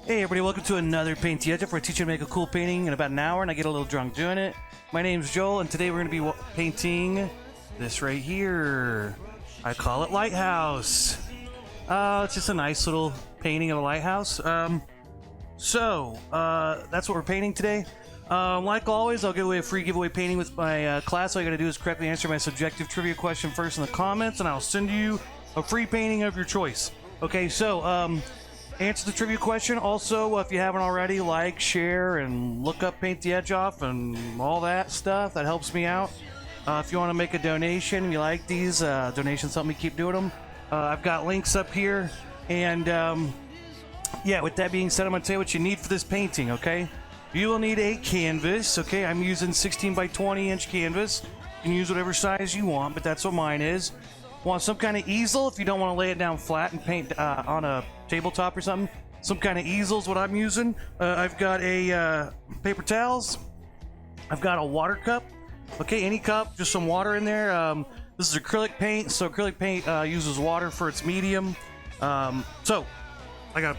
Hey everybody, welcome to another Paint the Lighthouse, where I teach you to make a cool painting in about an hour and I get a little drunk doing it. My name's Joel and today we're going to be painting this right here. I call it Lighthouse. It's just a nice little painting of a lighthouse. That's what we're painting today. Like always, I'll give away a free giveaway painting with my class. All you gotta do is correctly answer my subjective trivia question first in the comments and I'll send you a free painting of your choice. Okay, so answer the trivia question. Also, if you haven't already, like, share, and look up Paint the Edge Off and all that stuff. That helps me out. If you want to make a donation and you like these, donations help me keep doing them. I've got links up here. And, yeah, with that being said, I'm going to tell you what you need for this painting, okay? You will need a canvas, okay? I'm using 16 by 20 inch canvas. You can use whatever size you want, but that's what mine is. Want some kind of easel if you don't want to lay it down flat and paint on a tabletop or something. Some kind of easel is what I'm using. I've got a paper towels. I've got a water cup. Okay, any cup, just some water in there. This is acrylic paint, so acrylic paint uses water for its medium. So I got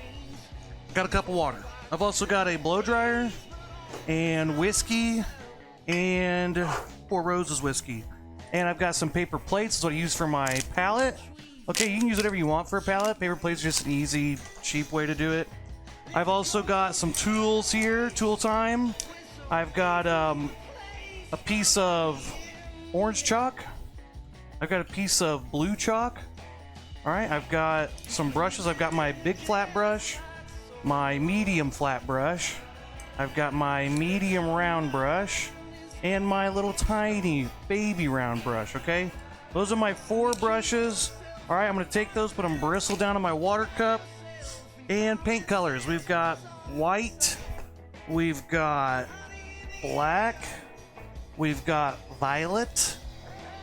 a cup of water. I've also got a blow dryer and whiskey and Four Roses whiskey. And I've got some paper plates. That's what I use for my palette. Okay, you can use whatever you want for a palette. Paper plates are just an easy, cheap way to do it. I've also got some tools here, tool time. I've got a piece of orange chalk. I've got a piece of blue chalk. All right, I've got some brushes. I've got my big flat brush, my medium flat brush. I've got my medium round brush, and my little tiny baby round brush, okay? Those are my 4 brushes. All right, I'm gonna take those, put them bristle down in my water cup, and paint colors. We've got white, we've got black, we've got violet,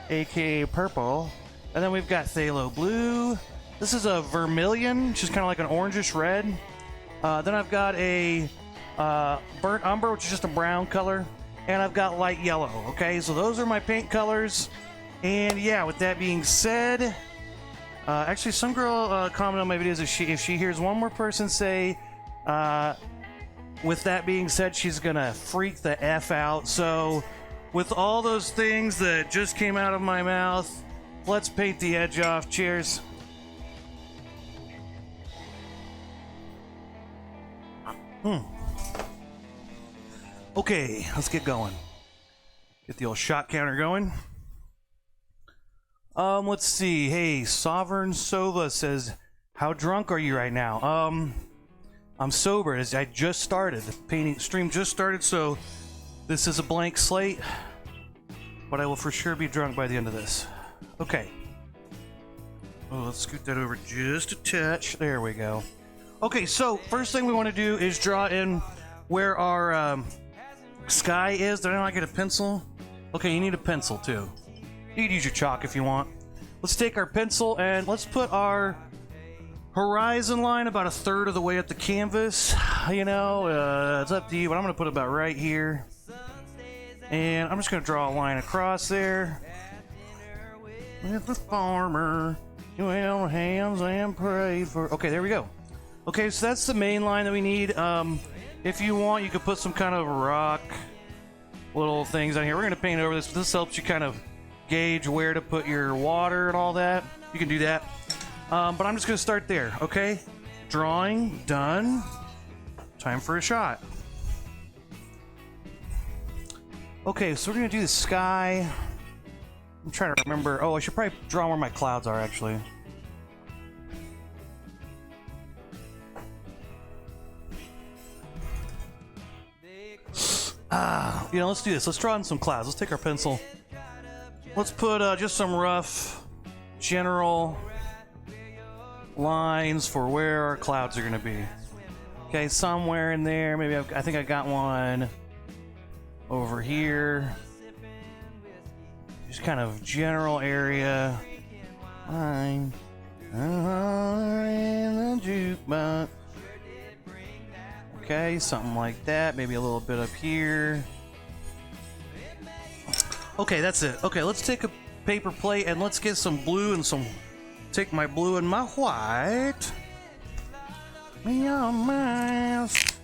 aka purple, and then we've got phthalo blue. This is a vermilion, which is kind of like an orangish red. Then I've got a burnt umber, which is just a brown color. And I've got light yellow, okay? So those are my paint colors. And yeah, with that being said, actually some girl commented on my videos if she hears one more person say, with that being said, she's gonna freak the F out. So with all those things that just came out of my mouth, let's paint the edge off. Cheers. Okay, let's get going. Get the old shot counter going. Let's see. Hey, Sovereign Sova says, how drunk are you right now? I'm sober. I just started. The painting stream just started, so this is a blank slate. But I will for sure be drunk by the end of this. Okay. Oh, let's scoot that over just a touch. There we go. Okay, so first thing we want to do is draw in where our sky is. Did I not get a pencil? Okay, you need a pencil too. You can use your chalk if you want. Let's take our pencil and let's put our horizon line about 1/3 of the way up the canvas. You know, it's up to you, but I'm going to put it about right here. And I'm just going to draw a line across there. With the farmer, you held hands and prayed for... Okay, there we go. Okay, so that's the main line that we need. If you want, you could put some kind of rock little things on here. We're going to paint over this, but this helps you kind of gauge where to put your water and all that. You can do that. But I'm just going to start there, okay? Drawing, done. Time for a shot. Okay, so we're going to do the sky. I'm trying to remember. Oh, I should probably draw where my clouds are, actually. You know, let's do this. Let's draw in some clouds. Let's take our pencil. Let's put just some rough, general lines for where our clouds are going to be. Okay, somewhere in there. Maybe I think I got one over here. Just kind of general area. Line. In the jukebox. Okay, something like that. Maybe a little bit up here. Okay, that's it. Okay, let's take a paper plate and let's get some blue and some... Take my blue and my white. me on mask.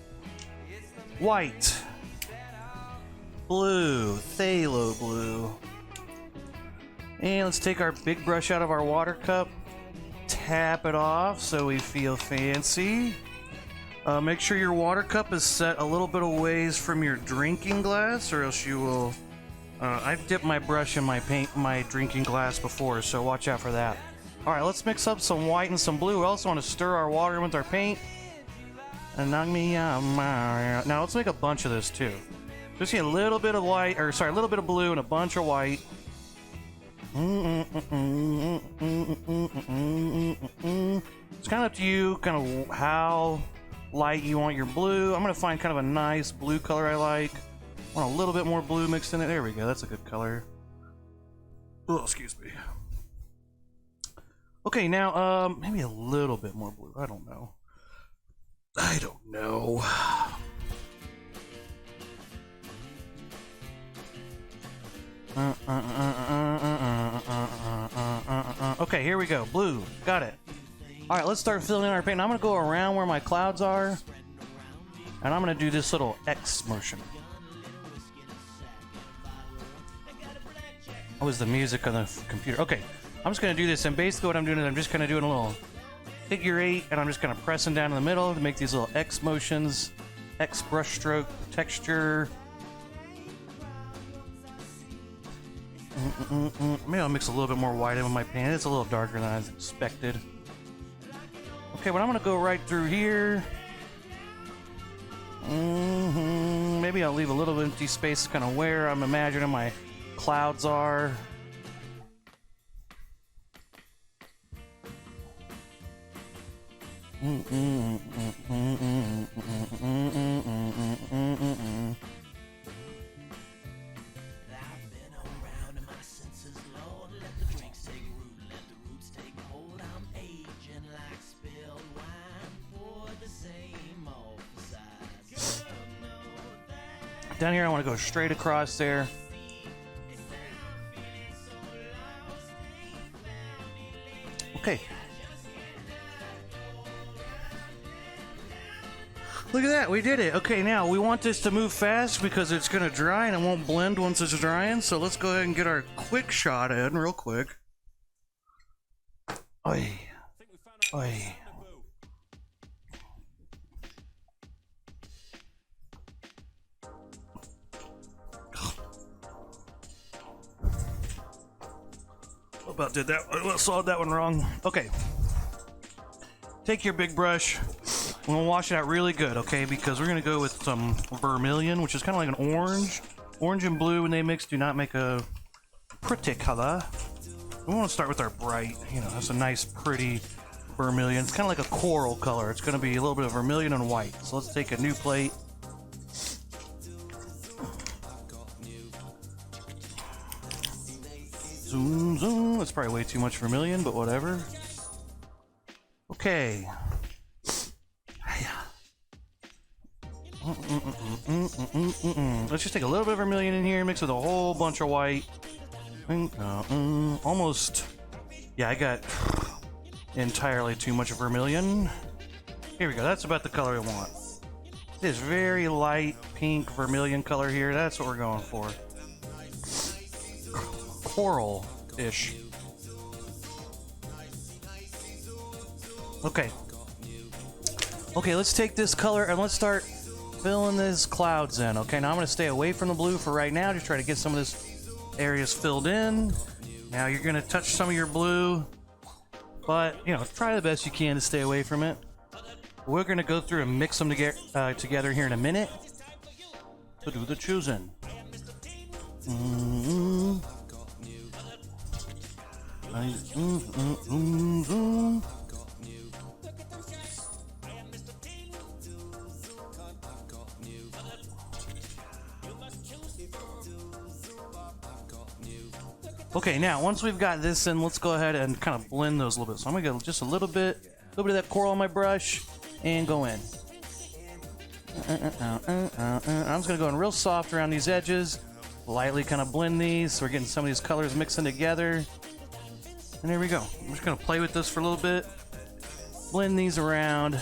White. Blue. Phthalo blue. And let's take our big brush out of our water cup. Tap it off so we feel fancy. Make sure your water cup is set a little bit away from your drinking glass, or else you will... I've dipped my brush in my drinking glass before, so watch out for that. Alright, let's mix up some white and some blue. We also want to stir our water in with our paint. And now let's make a bunch of this too. Just need a little bit of white, or sorry, a little bit of blue and a bunch of white. It's kind of up to you, kind of how light you want your blue. I'm going to find kind of a nice blue color I like. Want a little bit more blue mixed in it. There we go. That's a good color. Oh, excuse me. Okay, now, maybe a little bit more blue. I don't know. Okay, here we go. Blue. Got it. Alright, let's start filling in our paint. I'm going to go around where my clouds are. And I'm going to do this little X motion. What was the music on the computer? Okay, I'm just going to do this. And basically what I'm doing is I'm just kind of doing a little figure 8. And I'm just kind of pressing down in the middle to make these little X motions. X brush stroke texture. Maybe I'll mix a little bit more white in with my paint. It's a little darker than I expected. Okay, but I'm gonna go right through here. Maybe I'll leave a little empty space kind of where I'm imagining my clouds are. Down here, I want to go straight across there. Okay. Look at that, we did it. Okay, now we want this to move fast because it's going to dry and it won't blend once it's drying. So let's go ahead and get our quick shot in real quick. Oi. Oi. About did that. I saw that one wrong. Okay. Take your big brush. We're gonna wash it out really good, okay? Because we're gonna go with some vermilion, which is kind of like an orange. Orange and blue, when they mix, do not make a pretty color. We want to start with our bright. You know, that's a nice, pretty vermilion. It's kind of like a coral color. It's gonna be a little bit of vermilion and white. So let's take a new plate. Zoom, zoom. That's probably way too much vermilion, but whatever. Okay. Let's just take a little bit of vermilion in here, mix with a whole bunch of white. Almost. Yeah, I got entirely too much vermilion. Here we go. That's about the color I want. This very light pink vermilion color here. That's what we're going for. Coral-ish. Okay. Okay, let's take this color and let's start filling these clouds in. Okay, now I'm going to stay away from the blue for right now. Just try to get some of this areas filled in. Now you're going to touch some of your blue, but, you know, try the best you can to stay away from it. We're going to go through and mix them together here in a minute to do the choosing. Okay, now once we've got this in, let's go ahead and kind of blend those a little bit. So I'm gonna go just a little bit of that coral on my brush and go in. I'm just gonna go in real soft around these edges, lightly kind of blend these so we're getting some of these colors mixing together. And there we go. I'm just gonna play with this for a little bit, blend these around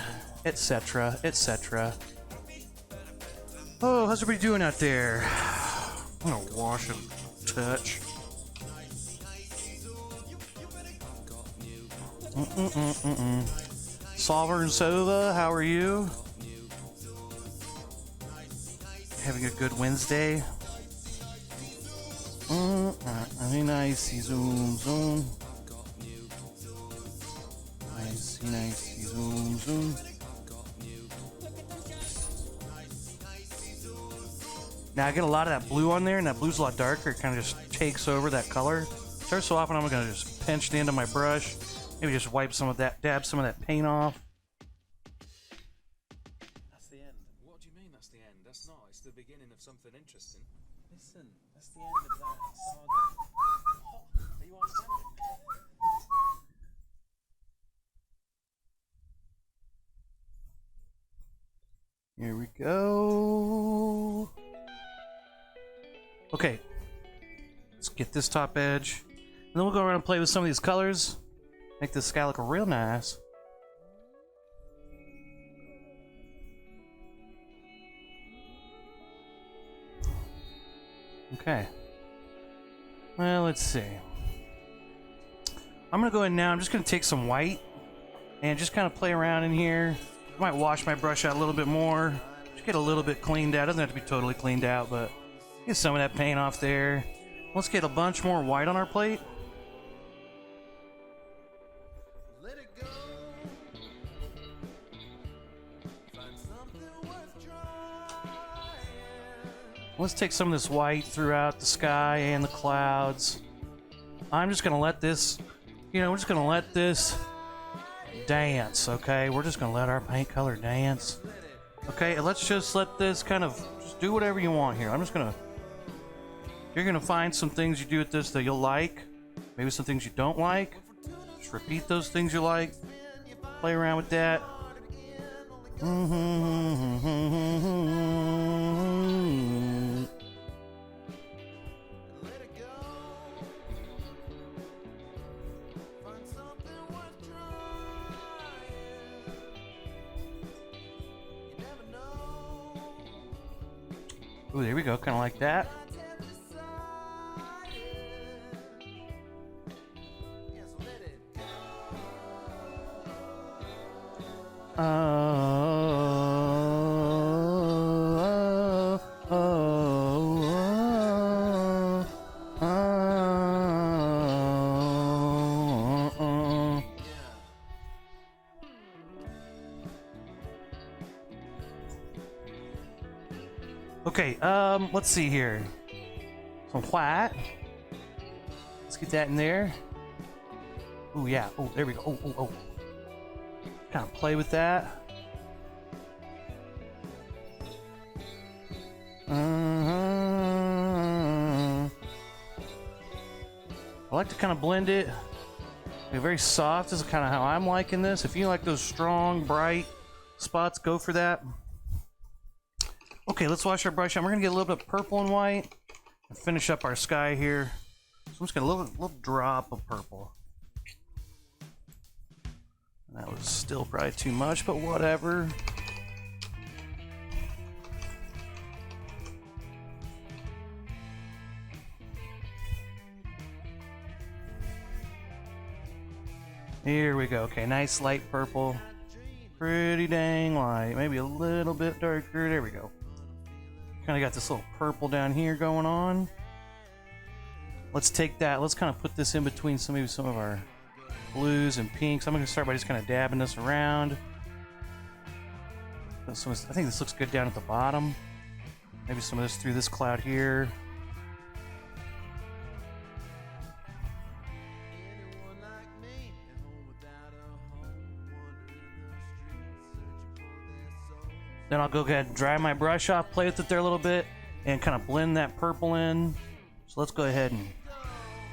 etc., etc. Oh, how's everybody doing out there? I'm gonna wash and touch. Solver and Sova, how are you? Having a good Wednesday? Very nice. Zoom, zoom. Nice, zoom, zoom. Now I get a lot of that blue on there, and that blue's a lot darker. It kind of just takes over that color. So every so often I'm gonna just pinch the end of my brush, maybe just wipe some of that, dab some of that paint off. That's the end. What do you mean that's the end? That's not. It's the beginning of something interesting. Listen, that's the end of that saga. Are you understanding? Here we go. Okay, let's get this top edge, and then we'll go around and play with some of these colors, make this sky look real nice. Okay, well, let's see. I'm gonna go in now. I'm just gonna take some white and just kind of play around in here. I might wash my brush out a little bit more, just get a little bit cleaned out. It doesn't have to be totally cleaned out, but get some of that paint off there. Let's get a bunch more white on our plate. Let's take some of this white throughout the sky and the clouds. I'm just gonna let this, we're just gonna let this dance, okay? We're just gonna let our paint color dance. Okay, and let's just let this kind of, just do whatever you want here. You're gonna find some things you do with this that you'll like, maybe some things you don't like. Just repeat those things you like, play around with that. Ooh, there we go, kind of like that. Okay, let's see here. Some white. Let's get that in there. Ooh, yeah. Oh, there we go. Oh. Kind of play with that. I like to kind of blend it. Be very soft. This is kind of how I'm liking this. If you like those strong, bright spots, go for that. Okay, let's wash our brush out. We're gonna get a little bit of purple and white and finish up our sky here. So I'm just gonna little drop of purple. That was still probably too much, but whatever. Here we go. Okay, nice light purple. Pretty dang light. Maybe a little bit darker. There we go. Kind of got this little purple down here going on. Let's take that. Let's kind of put this in between maybe some of our blues and pinks. I'm going to start by just kind of dabbing this around. I think this looks good down at the bottom. Maybe some of this through this cloud here. Then I'll go ahead and dry my brush off, play with it there a little bit, and kind of blend that purple in. So let's go ahead and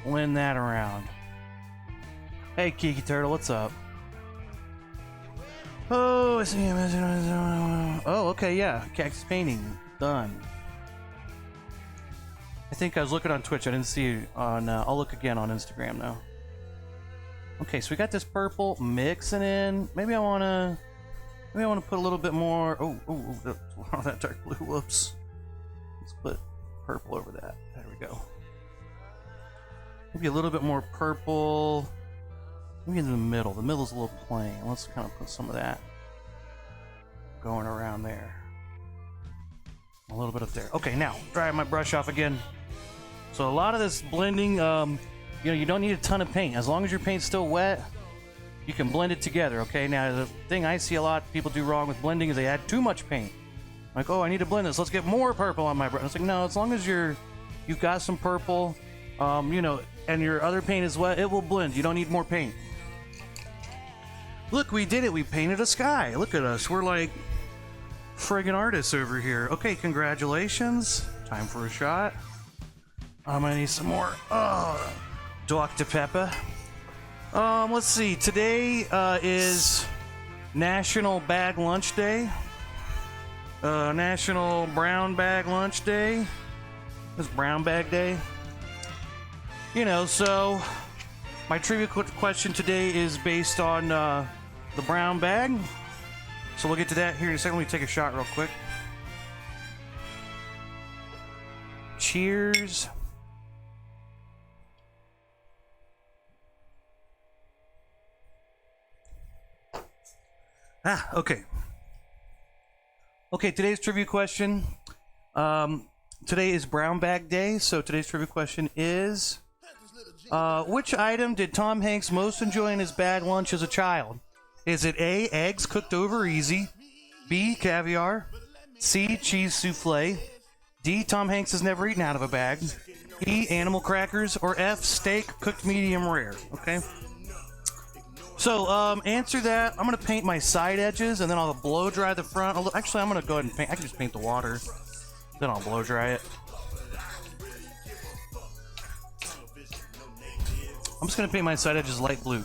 blend that around. Hey, Kiki Turtle, what's up? Oh, I see him. Oh, okay, yeah. Cactus painting. Done. I think I was looking on Twitch. I didn't see you on... I'll look again on Instagram now. Okay, so we got this purple mixing in. Maybe I want to... Maybe I want to put a little bit more. That dark blue. Whoops. Let's put purple over that. There we go. Maybe a little bit more purple. Maybe in the middle. The middle's a little plain. Let's kind of put some of that going around there. A little bit up there. Okay, now dry my brush off again. So a lot of this blending, you don't need a ton of paint. As long as your paint's still wet, you can blend it together, okay? Now, the thing I see a lot people do wrong with blending is they add too much paint. Like, oh, I need to blend this. Let's get more purple on my brush. It's like, no, as long as you've got some purple, and your other paint is wet, it will blend. You don't need more paint. Look, we did it. We painted a sky. Look at us. We're like friggin' artists over here. Okay, congratulations. Time for a shot. I'm gonna need some more Dr. Pepper. Let's see. Today is National Bag Lunch Day. National Brown Bag Lunch Day. It's Brown Bag Day. So my trivia question today is based on the brown bag. So we'll get to that here in a second. Let me take a shot real quick. Cheers. Okay. Okay, today's trivia question. Today is Brown Bag Day, so today's trivia question is, which item did Tom Hanks most enjoy in his bag lunch as a child? Is it A, eggs cooked over easy, B, caviar, C, cheese souffle, D, Tom Hanks has never eaten out of a bag, E, animal crackers, or F, steak cooked medium rare? Okay. So, answer that. I'm going to paint my side edges, and then I'll blow dry the front. Actually, I'm going to go ahead and paint. I can just paint the water. Then I'll blow dry it. I'm just going to paint my side edges light blue.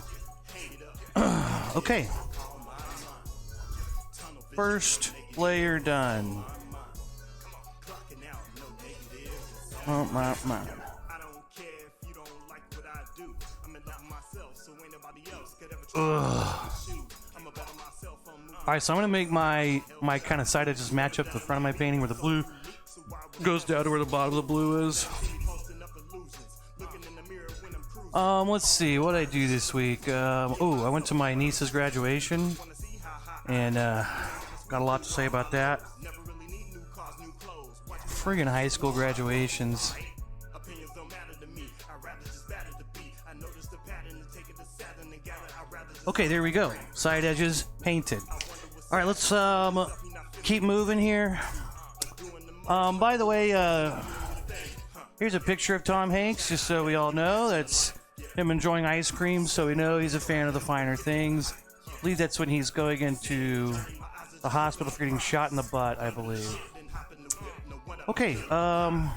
Okay. First layer done. Oh, my. Alright, so I'm gonna make my kind of side edges match up to the front of my painting where the blue goes down to where the bottom of the blue is. Let's see, what did I do this week? I went to my niece's graduation and got a lot to say about that. Friggin' high school graduations. Okay, there we go. Side edges painted. All right, let's keep moving here. By the way, here's a picture of Tom Hanks, just so we all know. That's him enjoying ice cream, so we know he's a fan of the finer things. I believe that's when he's going into the hospital for getting shot in the butt, I believe. Okay, all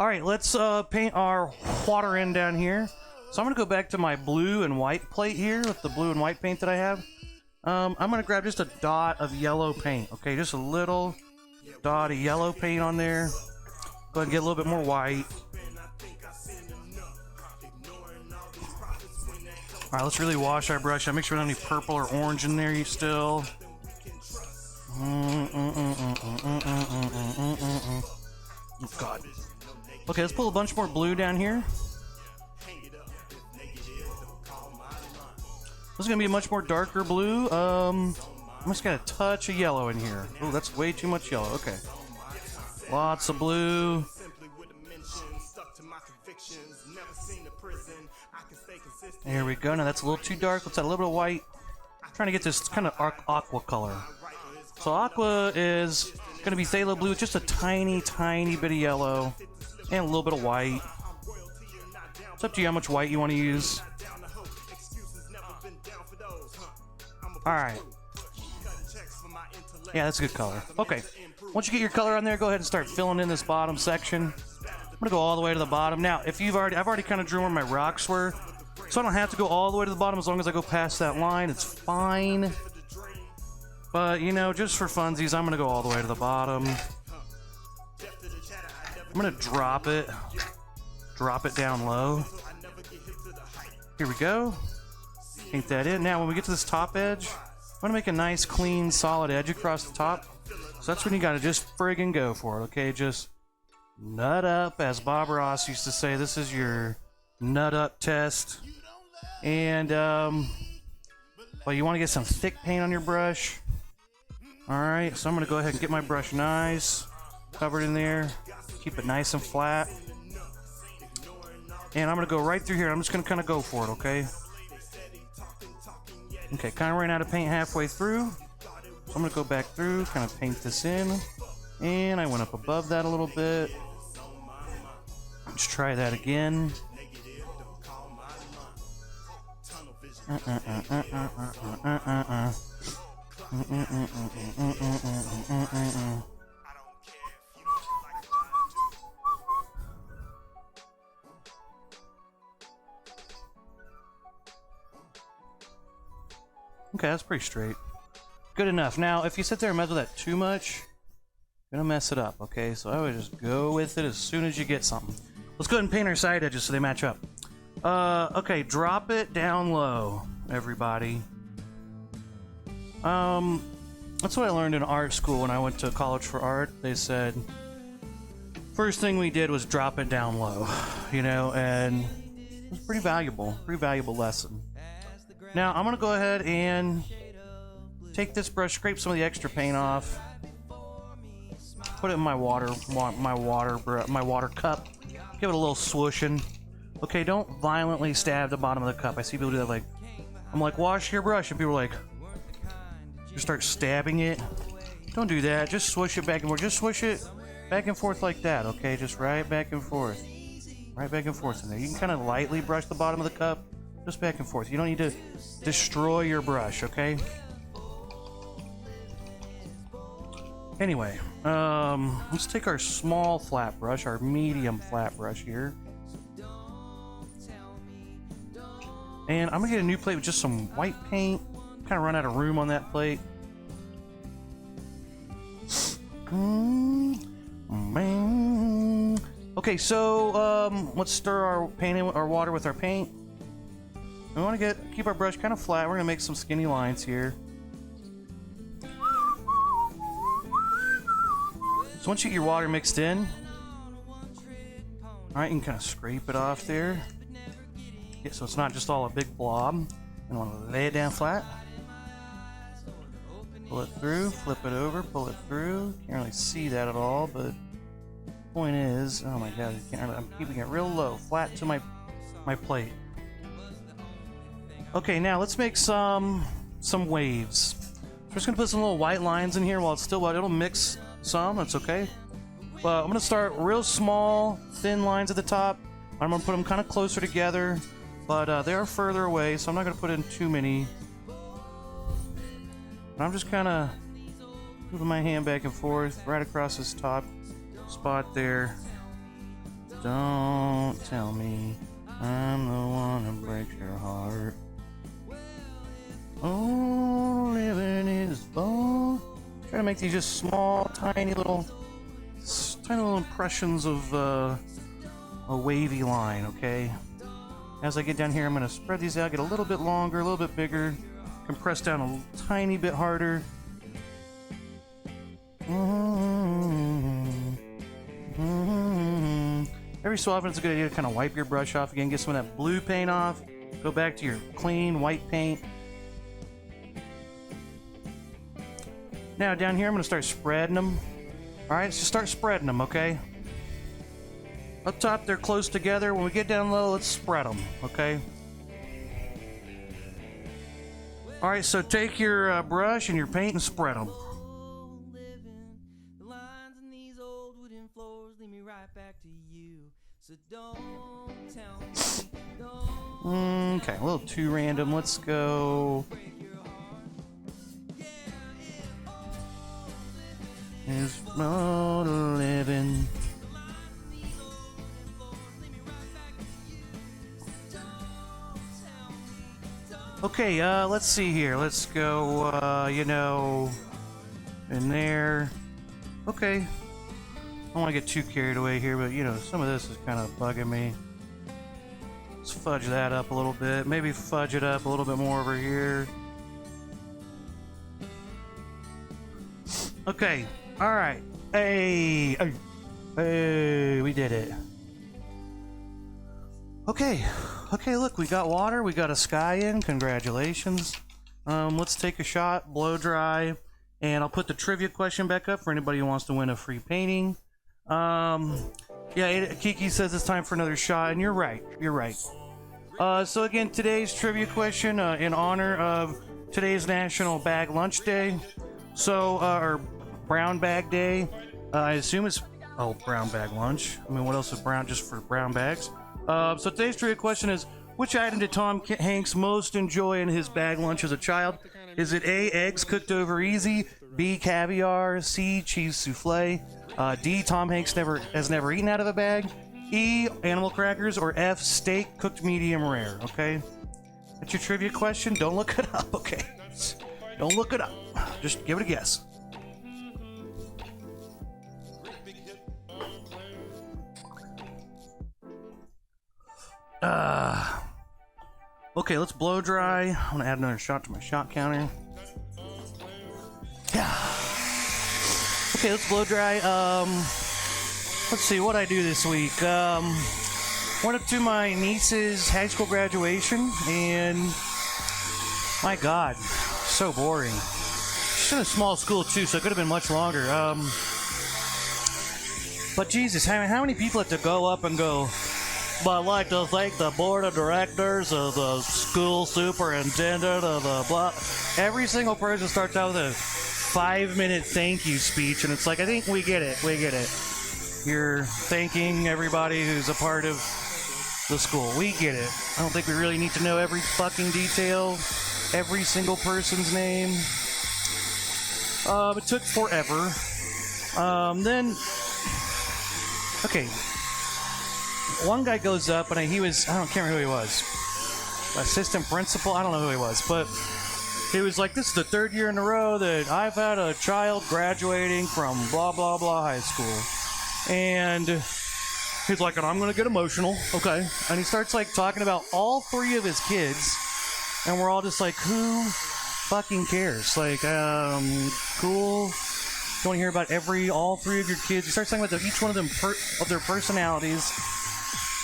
right, let's paint our water in down here. So I'm going to go back to my blue and white plate here with the blue and white paint that I have. I'm going to grab just a dot of yellow paint, okay? Just a little dot of yellow paint on there. Go ahead and get a little bit more white. All right, let's really wash our brush. Make sure we don't have any purple or orange in there still. Oh, God. Okay, let's pull a bunch more blue down here. This is going to be a much more darker blue. I'm just going to touch a yellow in here. Oh, that's way too much yellow. Okay. Lots of blue. There we go. Now that's a little too dark. Let's add a little bit of white. I'm trying to get this kind of aqua color. So aqua is going to be phthalo blue with just a tiny, tiny bit of yellow and a little bit of white. It's up to you how much white you want to use. Alright. Yeah, that's a good color. Okay. Once you get your color on there, go ahead and start filling in this bottom section. I'm going to go all the way to the bottom. Now, if I've already kind of drew where my rocks were, so I don't have to go all the way to the bottom as long as I go past that line. It's fine. But, just for funsies, I'm going to go all the way to the bottom. I'm going to drop it down low. Here we go. Paint that in. Now, when we get to this top edge, want to make a nice, clean, solid edge across the top. So that's when you gotta just friggin' go for it, okay? Just nut up, as Bob Ross used to say. This is your nut up test. And, well, you want to get some thick paint on your brush. Alright, so I'm gonna go ahead and get my brush nice, covered in there. Keep it nice and flat. And I'm gonna go right through here. I'm just gonna kind of go for it, okay? Okay, kind of ran out of paint halfway through. So I'm gonna go back through, kind of paint this in. And I went up above that a little bit. Let's try that again. Okay, that's pretty straight. Good enough. Now, if you sit there and mess with that too much, you're gonna mess it up, okay? So I would just go with it as soon as you get something. Let's go ahead and paint our side edges so they match up. Okay, drop it down low, everybody. That's what I learned in art school when I went to college for art. They said, first thing we did was drop it down low, you know, and it was pretty valuable lesson. Now, I'm gonna go ahead and take this brush, scrape some of the extra paint off, put it in my water cup, give it a little swooshing. Okay, don't violently stab the bottom of the cup. I see people do that, like, I'm like, wash your brush, and people are like, you start stabbing it. Don't do that, just swoosh it back and forth. Just swoosh it back and forth like that, okay? Just right back and forth. Right back and forth in there. You can kind of lightly brush the bottom of the cup, just back and forth. You don't need to destroy your brush, okay? Anyway, let's take our small flat brush, our medium flat brush here. And I'm gonna get a new plate with just some white paint. Kind of run out of room on that plate. Okay, so let's stir our water with our paint. We want to keep our brush kind of flat. We're gonna make some skinny lines here. So once you get your water mixed in, all right, you can kind of scrape it off there. Yeah, so it's not just all a big blob. You want to lay it down flat. Pull it through, flip it over, pull it through. Can't really see that at all, but the point is, oh my god, I'm keeping it real low, flat to my plate. Okay, now let's make some waves. We're just gonna put some little white lines in here while it's still wet. It'll mix some, that's okay. But I'm gonna start real small, thin lines at the top. I'm gonna put them kind of closer together, but they are further away, so I'm not gonna put in too many. And I'm just kind of moving my hand back and forth right across this top spot there. Don't tell me I'm the one who breaks your heart. Oh, living is bone. Try to make these just small, tiny little impressions of a wavy line, okay? As I get down here, I'm going to spread these out, get a little bit longer, a little bit bigger, compress down a tiny bit harder. Every so often, it's a good idea to kind of wipe your brush off again, get some of that blue paint off, go back to your clean white paint. Now down here, I'm going to start spreading them. Alright, so start spreading them, okay? Up top, they're close together. When we get down low, let's spread them, okay? Alright, so take your brush and your paint and spread them. Okay, a little too random. Let's go. Is not living. Okay, let's see here. Let's go, you know, in there. Okay. I don't want to get too carried away here, but, you know, some of this is kind of bugging me. Let's fudge that up a little bit. Maybe fudge it up a little bit more over here. Okay. All right. Hey. Hey. Hey. We did it. Okay. Okay, look, we got water. We got a sky in. Congratulations. Let's take a shot, blow dry, and I'll put the trivia question back up for anybody who wants to win a free painting. Yeah, Kiki says it's time for another shot, and you're right. You're right. So again, today's trivia question in honor of today's National Bag Lunch Day. So, or Brown Bag Day. I assume it's brown bag lunch. I mean, what else is brown just for brown bags? So today's trivia question is: which item did Tom Hanks most enjoy in his bag lunch as a child? Is it A, eggs cooked over easy, B, caviar, C, cheese souffle, D, Tom Hanks has never eaten out of a bag, E, animal crackers, or F, steak cooked medium rare? Okay, that's your trivia question. Don't look it up. Okay, don't look it up. Just give it a guess. Okay, let's blow dry. I'm gonna add another shot to my shot counter. Yeah. Okay, let's blow dry. Let's see what I do this week. Went up to my niece's high school graduation, and my God, so boring. She's in a small school too, so it could have been much longer. But Jesus, how many people have to go up and go? But I'd like to thank the board of directors of the school superintendent of the blah. Every single person starts out with a 5-minute thank you speech, and it's like, I think we get it. We get it. You're thanking everybody who's a part of the school. We get it. I don't think we really need to know every fucking detail, every single person's name. It took forever. Then, okay. One guy goes up, and I can't remember who he was. Assistant principal? I don't know who he was, but he was like, this is the 3rd year in a row that I've had a child graduating from blah, blah, blah high school. And he's like, and I'm going to get emotional. Okay. And he starts like talking about all 3 of his kids, and we're all just like, who fucking cares? Like, cool. You want to hear about all 3 of your kids? He starts talking about each one of them, of their personalities.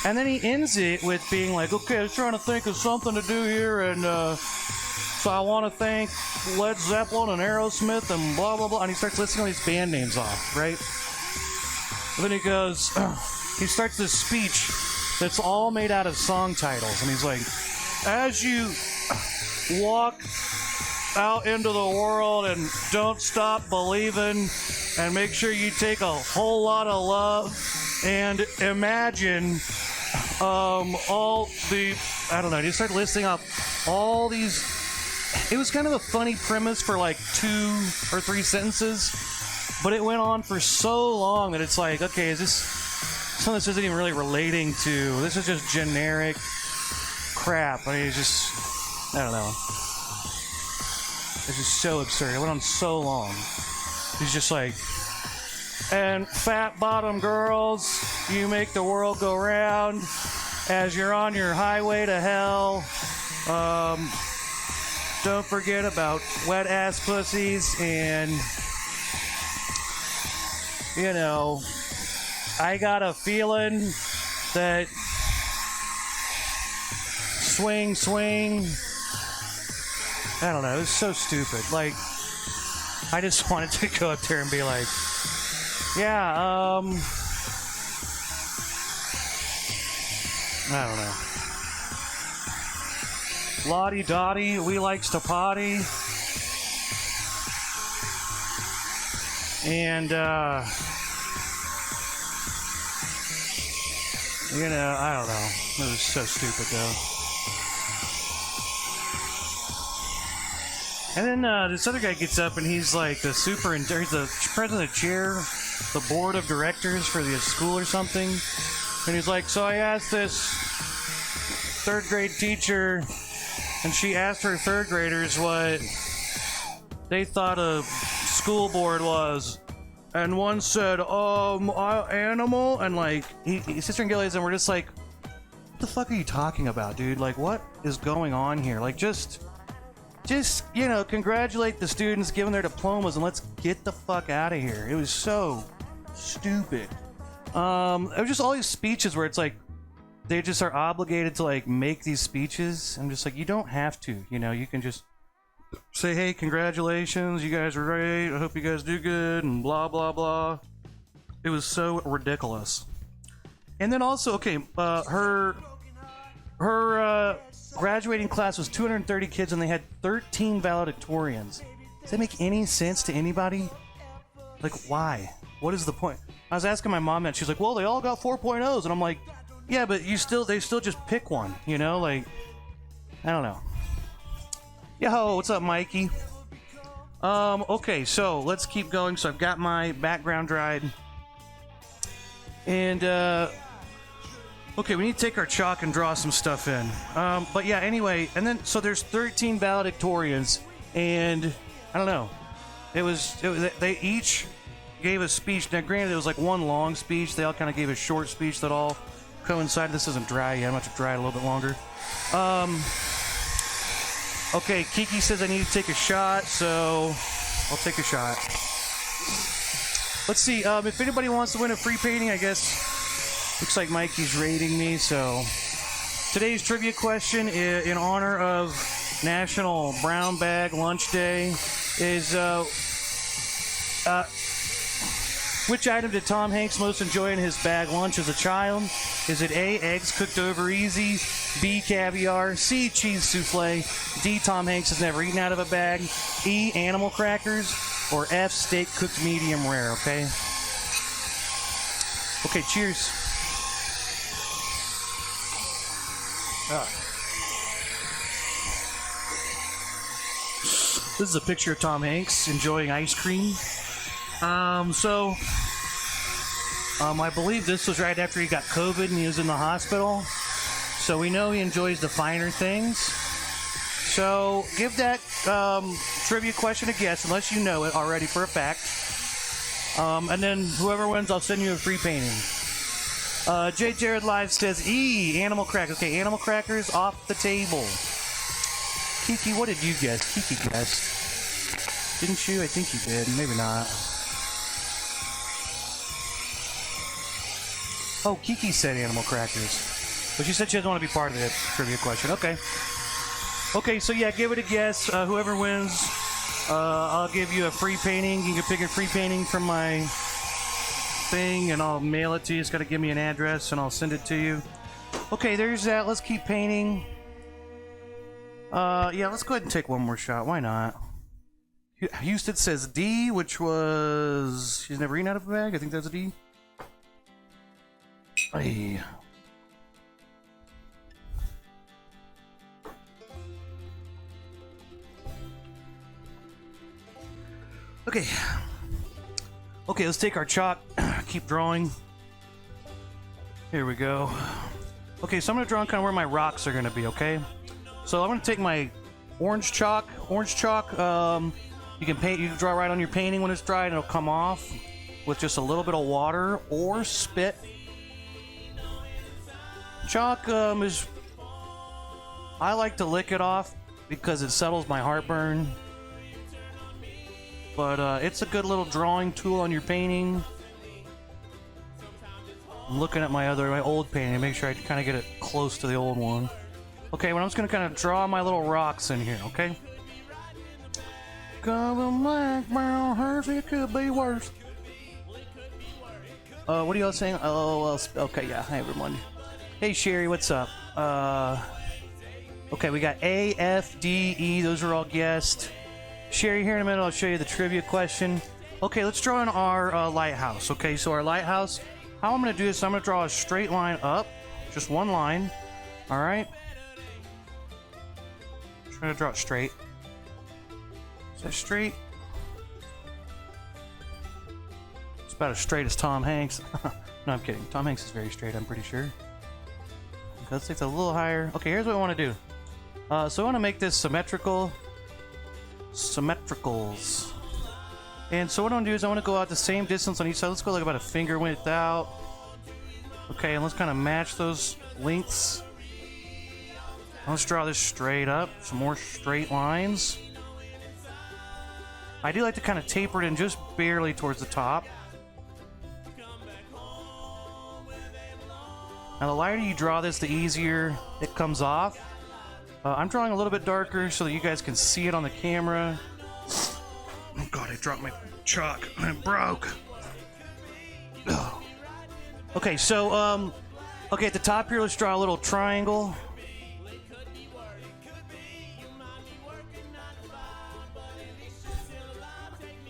And then he ends it with being like, okay, I was trying to think of something to do here, and so I want to thank Led Zeppelin and Aerosmith and blah, blah, blah. And he starts listing all these band names off, right? And then he goes, he starts this speech that's all made out of song titles. And he's like, as you walk out into the world and don't stop believing, and make sure you take a whole lot of love, and imagine all the, I don't know, he started listing off all these. It was kind of a funny premise for like 2 or 3 sentences, but it went on for so long that it's like, okay, is this something this isn't even really relating to? This is just generic crap. I mean, it's just, I don't know. It's just so absurd. It went on so long. He's just like, and fat bottom girls, you make the world go round as you're on your highway to hell. Don't forget about wet ass pussies, and you know, I got a feeling that swing. I don't know. It was so stupid. Like, I just wanted to go up there and be like, yeah, I don't know. Lottie Dottie, we likes to potty. And, you know, I don't know. It was so stupid, though. And then this other guy gets up, and he's like the superintendent, he's the president, chair, the board of directors for the school or something. And he's like, so I asked this 3rd grade teacher, and she asked her 3rd graders what they thought a school board was. And one said, animal. And like, Sister and Gillies, and we're just like, what the fuck are you talking about, dude? Like, what is going on here? Like, just just, you know, congratulate the students giving their diplomas and let's get the fuck out of here. It was so stupid. It was just all these speeches where it's like they just are obligated to like make these speeches. I'm just like, you don't have to, you know, you can just say, hey, congratulations, you guys are great, I hope you guys do good, and blah blah blah. It was so ridiculous. And then also, okay, her graduating class was 230 kids and they had 13 valedictorians. Does that make any sense to anybody? Like, why? What is the point? I was asking my mom that. She's like, well, they all got 4.0s. And I'm like, yeah, but they still just pick one, you know? Like, I don't know. Yo, what's up, Mikey? Okay, so let's keep going. So I've got my background dried. And, okay, we need to take our chalk and draw some stuff in. But yeah, anyway, and then, so there's 13 valedictorians, and I don't know. They each gave a speech. Now, granted, it was like one long speech. They all kind of gave a short speech that all coincided. This isn't dry yet. I'm going to have to dry it a little bit longer. Okay, Kiki says I need to take a shot, so I'll take a shot. Let's see, if anybody wants to win a free painting, I guess. Looks like Mikey's rating me, so today's trivia question in honor of National Brown Bag Lunch Day is which item did Tom Hanks most enjoy in his bag lunch as a child? Is it A, eggs cooked over easy, B, caviar, C, cheese souffle, D, Tom Hanks has never eaten out of a bag, E, animal crackers, or F, steak cooked medium rare, okay? Okay, cheers. This is a picture of Tom Hanks enjoying ice cream. I believe this was right after he got COVID and he was in the hospital. So we know he enjoys the finer things. So give that trivia question a guess, unless you know it already for a fact. And then whoever wins, I'll send you a free painting. J. Jared Live says E, animal crackers. Okay, animal crackers off the table. Kiki, what did you guess? Kiki guessed. Didn't you? I think you did. Maybe not. Oh, Kiki said animal crackers. But she said she doesn't want to be part of the trivia question. Okay. Okay, so yeah, give it a guess. Whoever wins, I'll give you a free painting. You can pick a free painting from my thing and I'll mail it to you. It's got to give me an address and I'll send it to you. Okay, there's that. Let's keep painting. Yeah, let's go ahead and take one more shot. Why not? Houston says D, which was... She's never eaten out of a bag? I think that's a D. Ay. Okay. Okay, let's take our chalk. Keep drawing. Here we go. Okay, so I'm going to draw kind of where my rocks are going to be, okay? So I'm going to take my orange chalk. Orange chalk, you can draw right on your painting when it's dry and it'll come off with just a little bit of water or spit. Chalk is... I like to lick it off because it settles my heartburn. But it's a good little drawing tool on your painting. I'm looking at my old painting to make sure I kind of get it close to the old one. Okay, well, I'm just going to kind of draw my little rocks in here, okay? Cause black brown hurts, it could be worse. What are y'all saying? Oh, well, okay, yeah, hi everyone. Hey Sherry, what's up? Okay, we got A, F, D, E, those are all guessed. Sherry, here in a minute, I'll show you the trivia question. Okay, let's draw in our lighthouse. Okay, so our lighthouse, how I'm going to do this, I'm going to draw a straight line up, just one line, all right? Trying to draw it straight. Is that straight? It's about as straight as Tom Hanks. No, I'm kidding. Tom Hanks is very straight, I'm pretty sure. Okay, let's take it a little higher. Okay, here's what I want to do. So I want to make this symmetrical. Symmetricals. And so what I want to do is I want to go out the same distance on each side. Let's go like about a finger width out. Okay, and let's kind of match those lengths. Let's draw this straight up. Some more straight lines. I do like to kind of taper it in just barely towards the top. Now, the lighter you draw this, the easier it comes off. I'm drawing a little bit darker so that you guys can see it on the camera. Oh god, I dropped my chalk. It broke. Oh. Okay, so, okay, at the top here, let's draw a little triangle.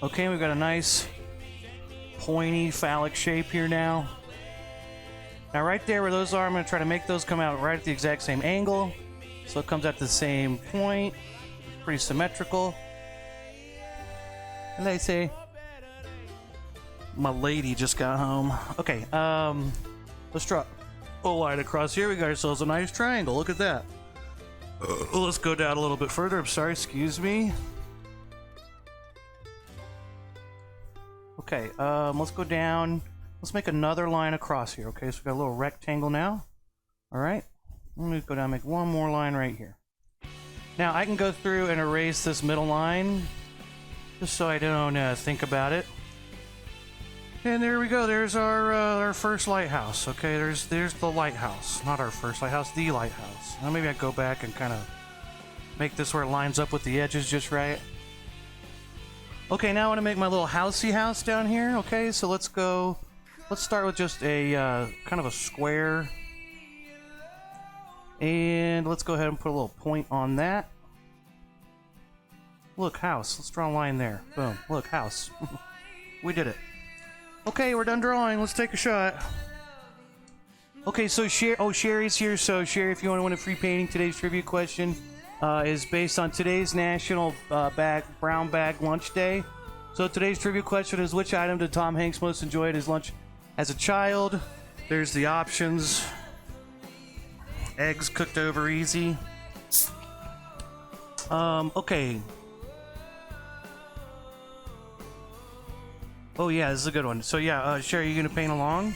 Okay, we've got a nice pointy phallic shape here now. Now right there where those are, I'm going to try to make those come out right at the exact same angle. So it comes at the same point. Pretty symmetrical. And they say, my lady just got home. Okay, let's draw a line across here. We got ourselves a nice triangle. Look at that. Let's go down a little bit further. I'm sorry, excuse me. Okay, let's go down. Let's make another line across here. Okay, so we've got a little rectangle now. All right, let me go down and make one more line right here. Now I can go through and erase this middle line just so I don't think about it. And there we go. There's our first lighthouse. Okay, there's the lighthouse. Not our first lighthouse, the lighthouse. Now maybe I go back and kind of make this where it lines up with the edges just right. Okay, now I want to make my little housey house down here. Okay, so let's go. Let's start with just a kind of a square. And let's go ahead and put a little point on that. Look, house. Let's draw a line there. Boom. Look, house. We did it. Okay, we're done drawing. Let's take a shot. Okay, so Sherry's here. So Sherry, if you want to win a free painting, today's trivia question is based on today's National Brown Bag Lunch Day. So today's trivia question is, which item did Tom Hanks most enjoy at his lunch as a child? There's the options. Eggs cooked over easy. Okay. Oh yeah, this is a good one. So yeah, Sherry, you gonna paint along?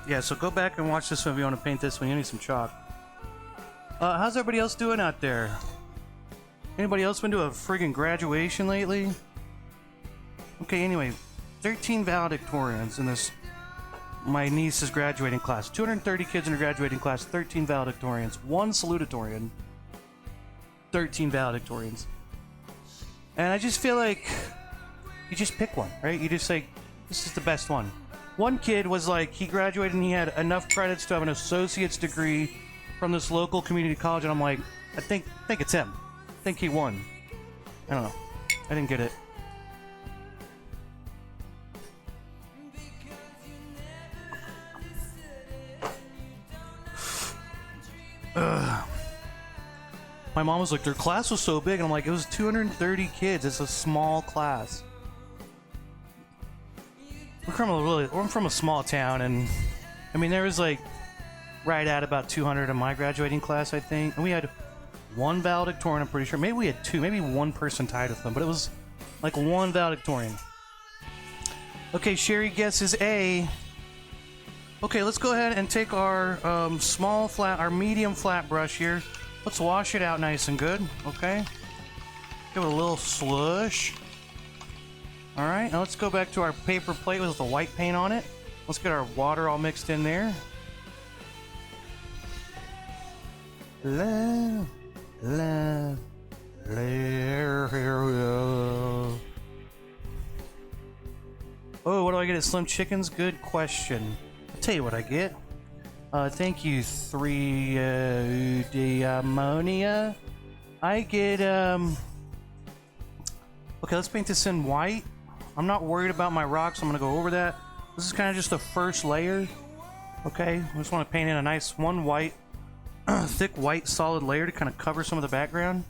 Yeah, so go back and watch this one if you want to paint this one. You need some chalk. How's everybody else doing out there? Anybody else been to a friggin' graduation lately? Okay, anyway, 13 valedictorians in this, my niece's graduating class. 230 kids in her graduating class, 13 valedictorians, 1 salutatorian, 13 valedictorians. And I just feel like you just pick one, right? You just say, this is the best one. One kid was like, he graduated and he had enough credits to have an associate's degree from this local community college, and I'm like, I think it's him. I think he won. I don't know. I didn't get it. My mom was like, their class was so big, and I'm like, it was 230 kids. It's a small class. We're from a small town, and I mean, there was like right at about 200 in my graduating class, I think, and we had 1 valedictorian. I'm pretty sure. Maybe we had 2. Maybe 1 person tied with them, but it was like 1 valedictorian. Okay, Sherry guesses A. Okay, let's go ahead and take our our medium flat brush here. Let's wash it out nice and good. Okay, give it a little slush. All right, now let's go back to our paper plate with the white paint on it. Let's get our water all mixed in there. Love, love, love. Oh, what do I get at Slim Chickens? Good question. I'll tell you what I get. Thank you, 3D ammonia. I get, okay, let's paint this in white. I'm not worried about my rocks. I'm going to go over that. This is kind of just the first layer. Okay, I just want to paint in a nice one white, thick white solid layer to kind of cover some of the background.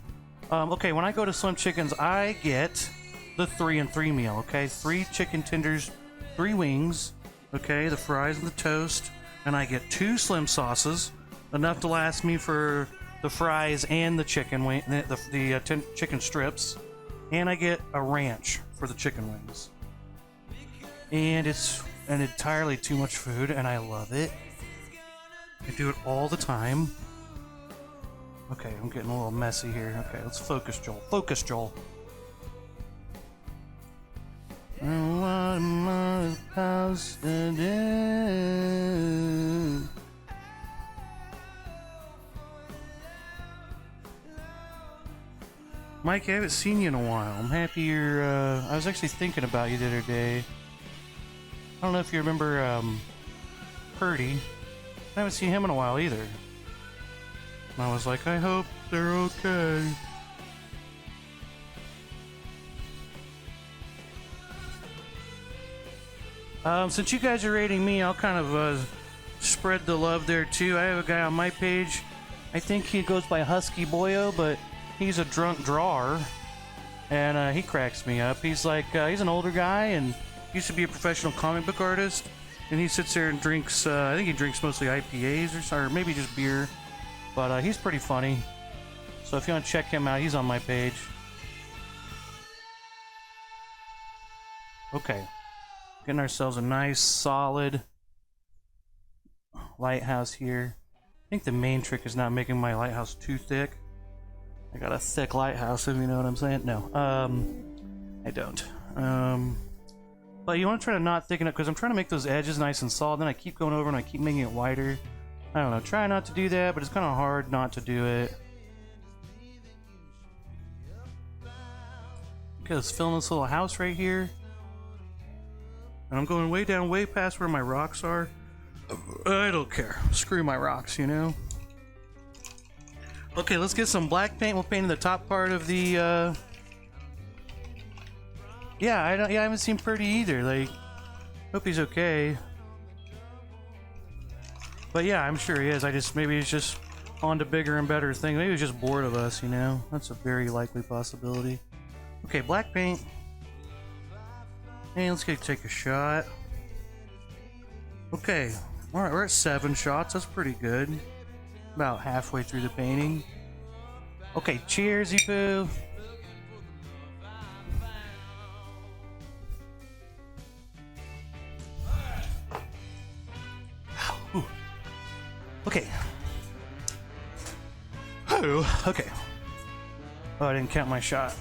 Okay, when I go to Slim Chickens, I get the 3 and 3 meal. Okay, 3 chicken tenders, 3 wings. Okay, the fries and the toast. And I get 2 slim sauces, enough to last me for the fries and the chicken wing, the chicken strips. And I get a ranch for the chicken wings. And it's an entirely too much food, and I love it. I do it all the time. Okay, I'm getting a little messy here. Okay, let's focus, Joel. Focus, Joel. lighthouse. Da-da. Mike, I haven't seen you in a while. I'm happy you're, I was actually thinking about you the other day. I don't know if you remember, Purdy. I haven't seen him in a while either. And I was like, I hope they're okay. Since you guys are rating me, I'll kind of spread the love there too. I have a guy on my page. I think he goes by Husky Boyo, but he's a drunk drawer, and he cracks me up. He's like, he's an older guy and used to be a professional comic book artist, and he sits there and drinks, I think he drinks mostly IPAs or maybe just beer, but he's pretty funny. So if you want to check him out, he's on my page. Okay. Getting ourselves a nice, solid lighthouse here. I think the main trick is not making my lighthouse too thick. I got a thick lighthouse, if you know what I'm saying. No, I don't. But you want to try to not thicken it, because I'm trying to make those edges nice and solid. Then I keep going over and I keep making it wider. I don't know, try not to do that, but it's kind of hard not to do it. Okay, let's fill in this little house right here. And I'm going way down, way past where my rocks are. I don't care. Screw my rocks, you know? Okay, let's get some black paint. We'll paint in the top part of the, Yeah, I haven't seen Purdy either. Like, hope he's okay. But yeah, I'm sure he is. Maybe he's just on to bigger and better things. Maybe he's just bored of us, you know? That's a very likely possibility. Okay, black paint. Hey, let's take a shot. Okay, alright, we're at 7 shots. That's pretty good. About halfway through the painting. Okay, cheersy poo. Okay. Oh, okay. Oh, I didn't count my shot.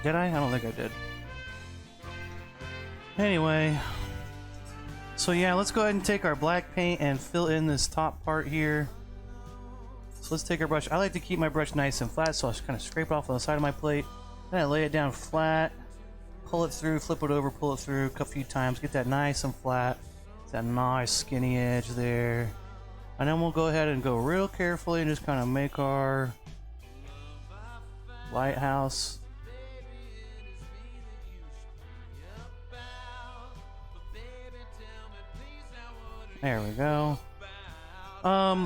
Did I? I don't think I did. Anyway, so yeah, let's go ahead and take our black paint and fill in this top part here. So let's take our brush. I like to keep my brush nice and flat, so I'll just kind of scrape it off on the side of my plate. Then I lay it down flat, pull it through, flip it over, pull it through a few times, get that nice and flat. That nice skinny edge there. And then we'll go ahead and go real carefully and just kind of make our lighthouse. There we go. But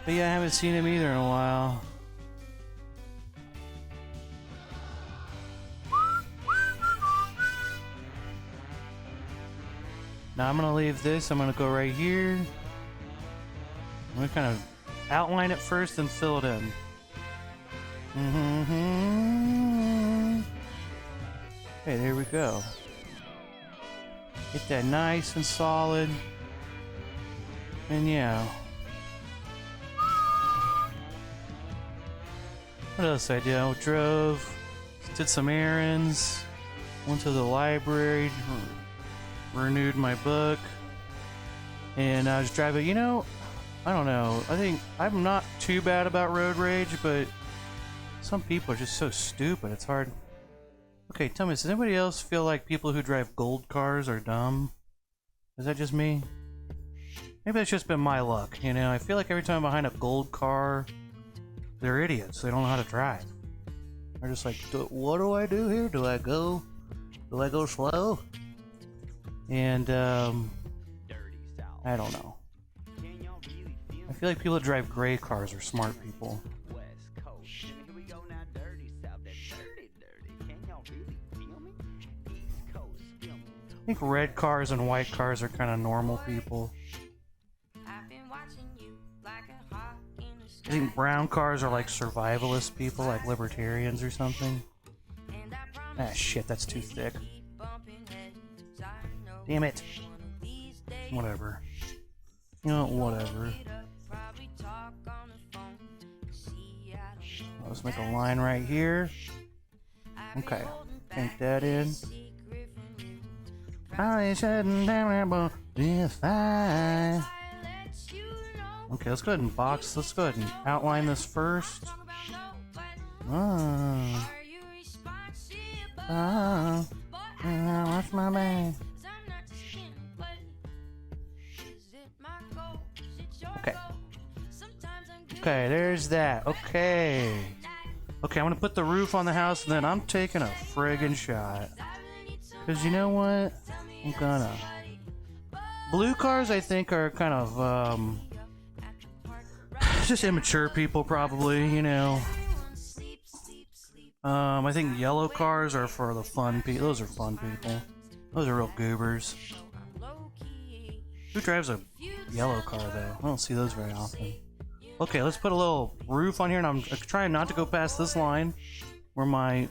yeah, I haven't seen him either in a while. Now I'm gonna leave this. I'm gonna go right here. I'm gonna kind of outline it first and fill it in. Okay, there we go. Get that nice and solid. And yeah. What else I did? I drove, did some errands, went to the library, renewed my book, and I was driving. You know, I don't know. I think I'm not too bad about road rage, but some people are just so stupid. It's hard. Okay, tell me, does anybody else feel like people who drive gold cars are dumb? Is that just me? Maybe it's just been my luck, you know? I feel like every time I'm behind a gold car, they're idiots. They don't know how to drive. They're just like, what do I do here? Do I go slow? And, I don't know. I feel like people that drive gray cars are smart people. I think red cars and white cars are kind of normal people. I think brown cars are like survivalist people, like libertarians or something. Ah, shit, that's too thick. Damn it. Whatever. You know, whatever. Let's make a line right here. Okay, paint that in. I shouldn't ever be fine. Okay, let's go ahead and box. Let's go ahead and outline this first. What's my bag? Okay. Okay, there's that. Okay. Okay, I'm gonna put the roof on the house and then I'm taking a friggin' shot. Cause you know what? I'm gonna. Blue cars, I think, are kind of, just immature people, probably, you know. I think yellow cars are for the fun people. Those are fun people. Those are real goobers. Who drives a yellow car, though? I don't see those very often. Okay, let's put a little roof on here, and I'm trying not to go past this line where my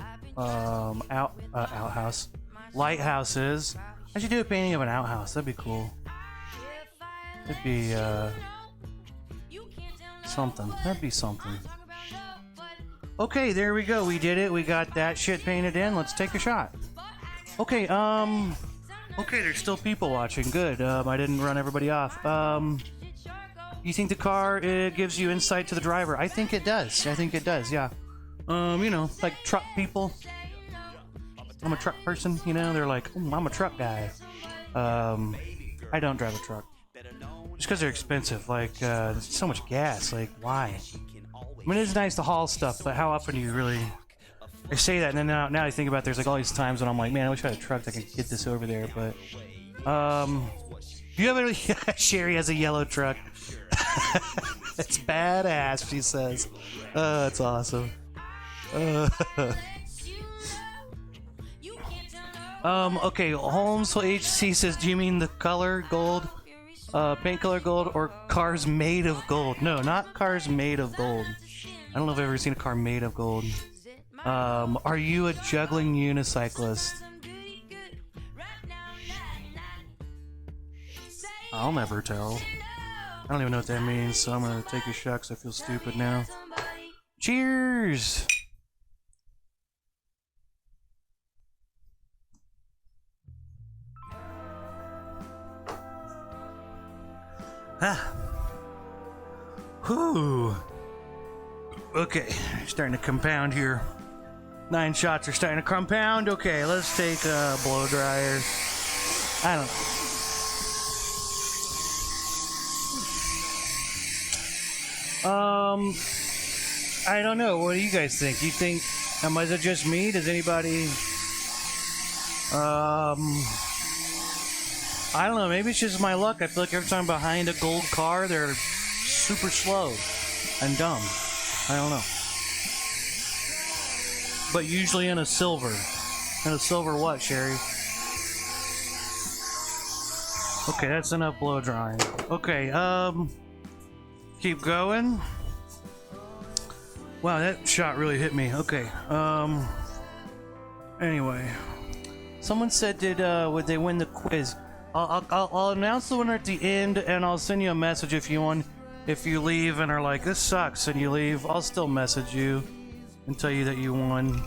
lighthouse is. I should do a painting of an outhouse. That'd be cool. It'd be something. That'd be something. Okay, there we go. We did it. We got that shit painted in. Let's take a shot. Okay, okay, there's still people watching. Good. I didn't run everybody off. You think the car gives you insight to the driver? I think it does. I think it does, yeah. You know, like truck people. I'm a truck person, you know? They're like, oh, I'm a truck guy. I don't drive a truck. Just because they're expensive. Like, so much gas. Like, why? I mean, it's nice to haul stuff, but how often do you really... I say that, and then now I think about it, there's like all these times when I'm like, man, I wish I had a truck that could get this over there, but... You have a... Sherry has a yellow truck. It's badass, she says. That's awesome. Okay, Holmes HC says, do you mean the color gold? Paint color gold or cars made of gold? No, not cars made of gold. I don't know if I've ever seen a car made of gold. Are you a juggling unicyclist? I'll never tell. I don't even know what that means, so I'm gonna take a shot because I feel stupid now. Cheers! Ah. Whew. Okay, starting to compound here. 9 shots are starting to compound. Okay, let's take a blow dryer. I don't know. I don't know. What do you guys think? You think, is it just me? Does anybody, I don't know. Maybe it's just my luck. I feel like every time I'm behind a gold car, they're super slow and dumb. I don't know. But usually in a silver. In a silver what, Sherry? Okay, that's enough blow drying. Okay, keep going. Wow, that shot really hit me. Okay, anyway. Someone said, would they win the quiz? I'll announce the winner at the end, and I'll send you a message if you want. If you leave and are like, this sucks, and you leave, I'll still message you and tell you that you won.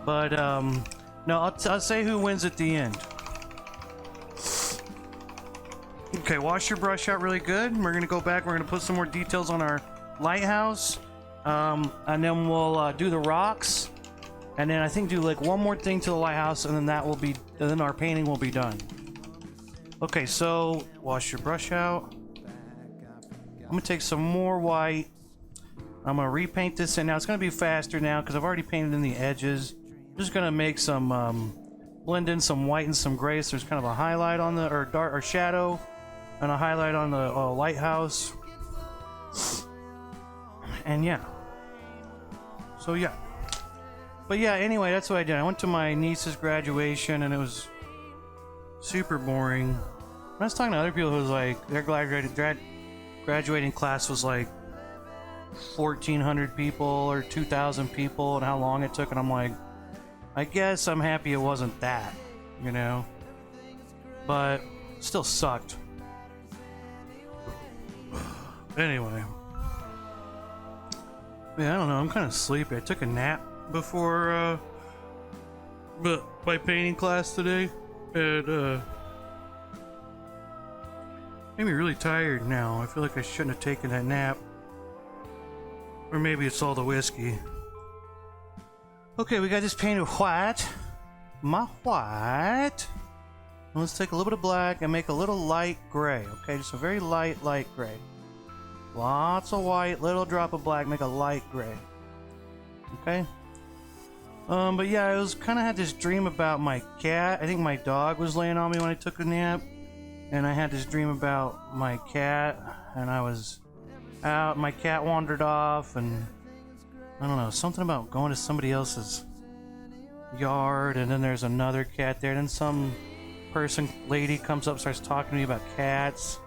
But, no, I'll say who wins at the end. Okay, wash your brush out really good. We're gonna go back, we're gonna put some more details on our lighthouse. And then we'll do the rocks. And then I think do like one more thing to the lighthouse, and then that will be, and then our painting will be done. Okay, so wash your brush out. I'm gonna take some more white. I'm gonna repaint this in. Now it's gonna be faster now because I've already painted in the edges. I'm just gonna make some blend in some white and some gray. So there's kind of a highlight on the or shadow, and a highlight on the lighthouse. And yeah. So yeah. But yeah. Anyway, that's what I did. I went to my niece's graduation, and it was super boring. When I was talking to other people who was like their graduating class was like 1,400 people or 2,000 people, and how long it took, and I'm like, I guess I'm happy it wasn't that, you know, but still sucked. Anyway, yeah, I don't know, I'm kind of sleepy. I took a nap before my painting class today, and Made me really tired now. I feel like I shouldn't have taken that nap. Or maybe it's all the whiskey. Okay, we got this painted white. My white. And let's take a little bit of black and make a little light gray. Okay, just a very light gray. Lots of white, little drop of black, make a light gray. Okay? But yeah, I was kind of had this dream about my cat. I think my dog was laying on me when I took a nap. And I had this dream about my cat. And I was out, my cat wandered off, and I don't know, something about going to somebody else's yard, and then there's another cat there, and then some lady comes up, starts talking to me about cats,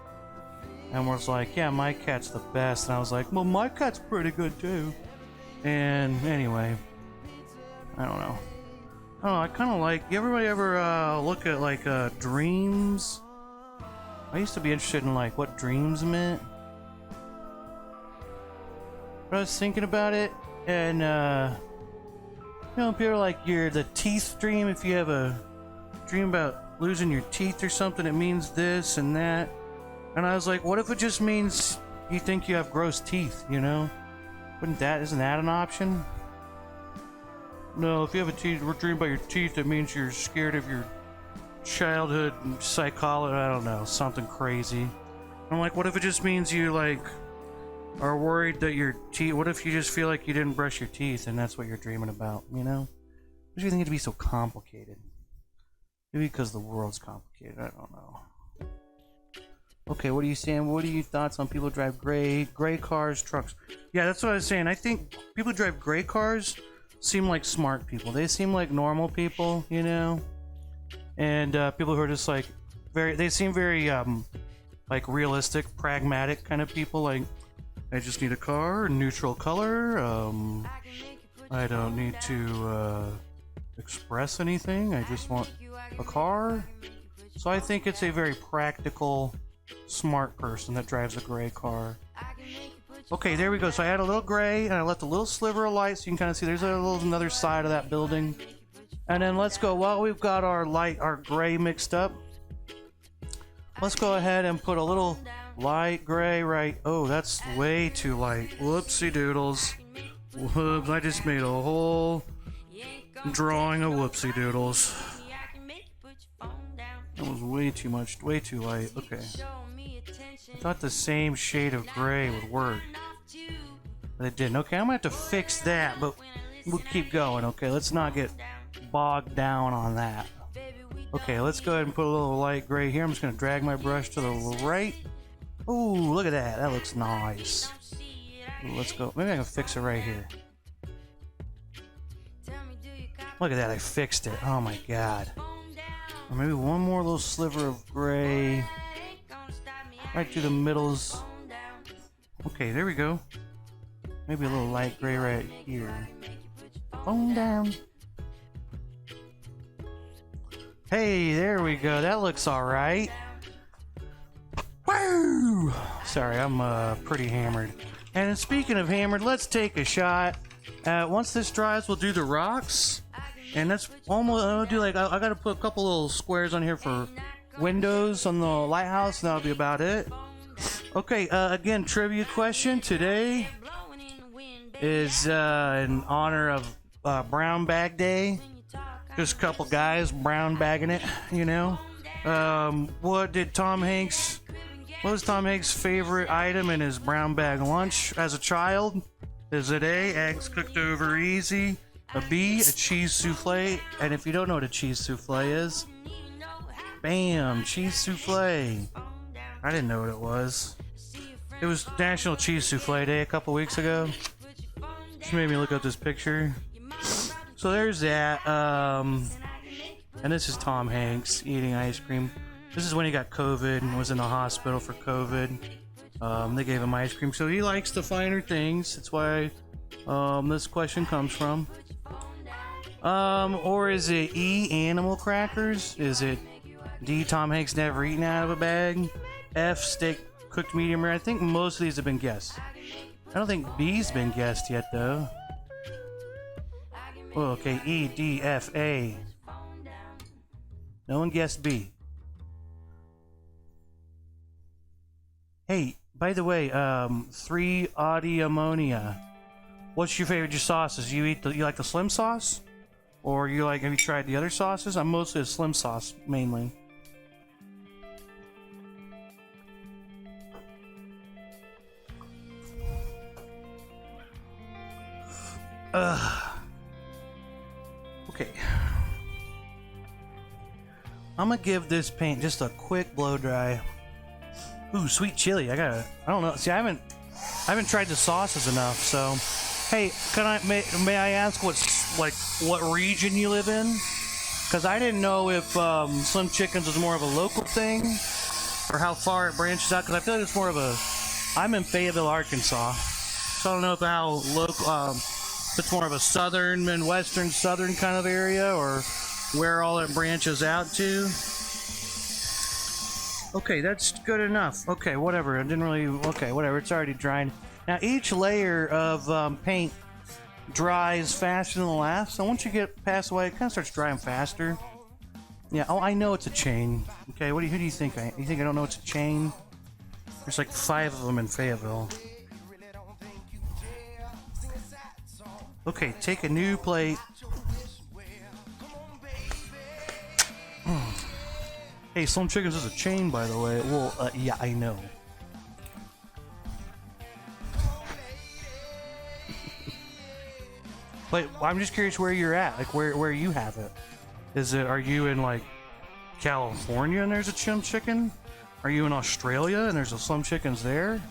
and was like, yeah, my cat's the best, and I was like, well, my cat's pretty good too. And anyway, I don't know, I kind of like, everybody ever look at like dreams? I used to be interested in like what dreams meant. But I was thinking about it, and you know, people are like, the teeth dream, if you have a dream about losing your teeth or something, it means this and that. And I was like, what if it just means you think you have gross teeth, you know? Isn't that an option? No, if you have a dream about your teeth, it means you're scared of your childhood psychology, I don't know, something crazy. I'm like, what if it just means you, like, are worried that your teeth, what if you just feel like you didn't brush your teeth and that's what you're dreaming about, you know? Why do you think it to be so complicated? Maybe because the world's complicated, I don't know. Okay, what are you saying? What are your thoughts on people who drive gray cars, trucks? Yeah, that's what I was saying. I think people who drive gray cars seem like smart people. They seem like normal people, you know? And people who are just like they seem very like realistic, pragmatic kind of people. Like, I just need a car, neutral color. I don't need to express anything. I just want a car. So I think it's a very practical, smart person that drives a gray car. Okay, there we go. So I add a little gray, and I left a little sliver of light, so you can kind of see there's another side of that building. And then let's go, while we've got our gray mixed up, let's go ahead and put a little light gray right. Oh, that's way too light. Whoopsie doodles. Whoops, I just made a whole drawing of whoopsie doodles. That was way too much, way too light. Okay. I thought the same shade of gray would work, but it didn't. Okay, I'm gonna have to fix that, but we'll keep going. Okay, let's not get bogged down on that. Okay, let's go ahead and put a little light gray here. I'm just gonna drag my brush to the right. Ooh, look at that. That looks nice. Ooh, let's go. Maybe I can fix it right here. Look at that. I fixed it. Oh my god. Or maybe one more little sliver of gray right through the middles. Okay, there we go. Maybe a little light gray right here. Phone down. Hey, there we go. That looks alright. Woo! Sorry, I'm pretty hammered. And speaking of hammered, let's take a shot. Once this dries, we'll do the rocks. And that's almost, I'll do like, I gotta put a couple little squares on here for windows on the lighthouse, and that'll be about it. Okay, again, trivia question today is in honor of Brown Bag Day. Just a couple guys brown bagging it, you know. What was Tom Hanks' favorite item in his brown bag lunch as a child? Is it A, eggs cooked over easy, a B, a cheese souffle, and if you don't know what a cheese souffle is, bam, cheese souffle. I didn't know what it was. It was National Cheese Souffle Day a couple weeks ago. Just made me look up this picture. So there's that. And this is Tom Hanks eating ice cream. This is when he got COVID and was in the hospital for COVID. They gave him ice cream, so he likes the finer things. That's why this question comes from. Or is it E, animal crackers? Is it D, Tom Hanks never eaten out of a bag? F, steak cooked medium rare. I think most of these have been guessed. I don't think B's been guessed yet, though. Oh, okay, E, D, F, A. No one guessed B. Hey, by the way, 3 Audi ammonia. What's your favorite sauces? You like the slim sauce? Or have you tried the other sauces? I'm mostly a slim sauce, mainly. Okay. I'm gonna give this paint just a quick blow dry. Ooh, sweet chili. I don't know. See, I haven't tried the sauces enough. So, hey, may I ask what region you live in? Because I didn't know if Slim Chickens was more of a local thing or how far it branches out. Because I feel like it's more of a. I'm in Fayetteville, Arkansas, so I don't know if how local. If it's more of a southern and southern kind of area, or where all it branches out to. Okay, that's good enough. Okay, whatever. I didn't really. Okay, whatever. It's already drying. Now each layer of paint dries faster than the last. So once you get past the way, it kind of starts drying faster. Yeah. Oh, I know it's a chain. Okay. Who do you think? You think I don't know it's a chain? There's like 5 of them in Fayetteville. Okay, take a new plate. Hey, Slim Chickens is a chain, by the way. Well, yeah, I know. But I'm just curious where you're at, like where you have it. Are you in like California and there's a Slim Chicken? Are you in Australia and there's a Slim Chickens there?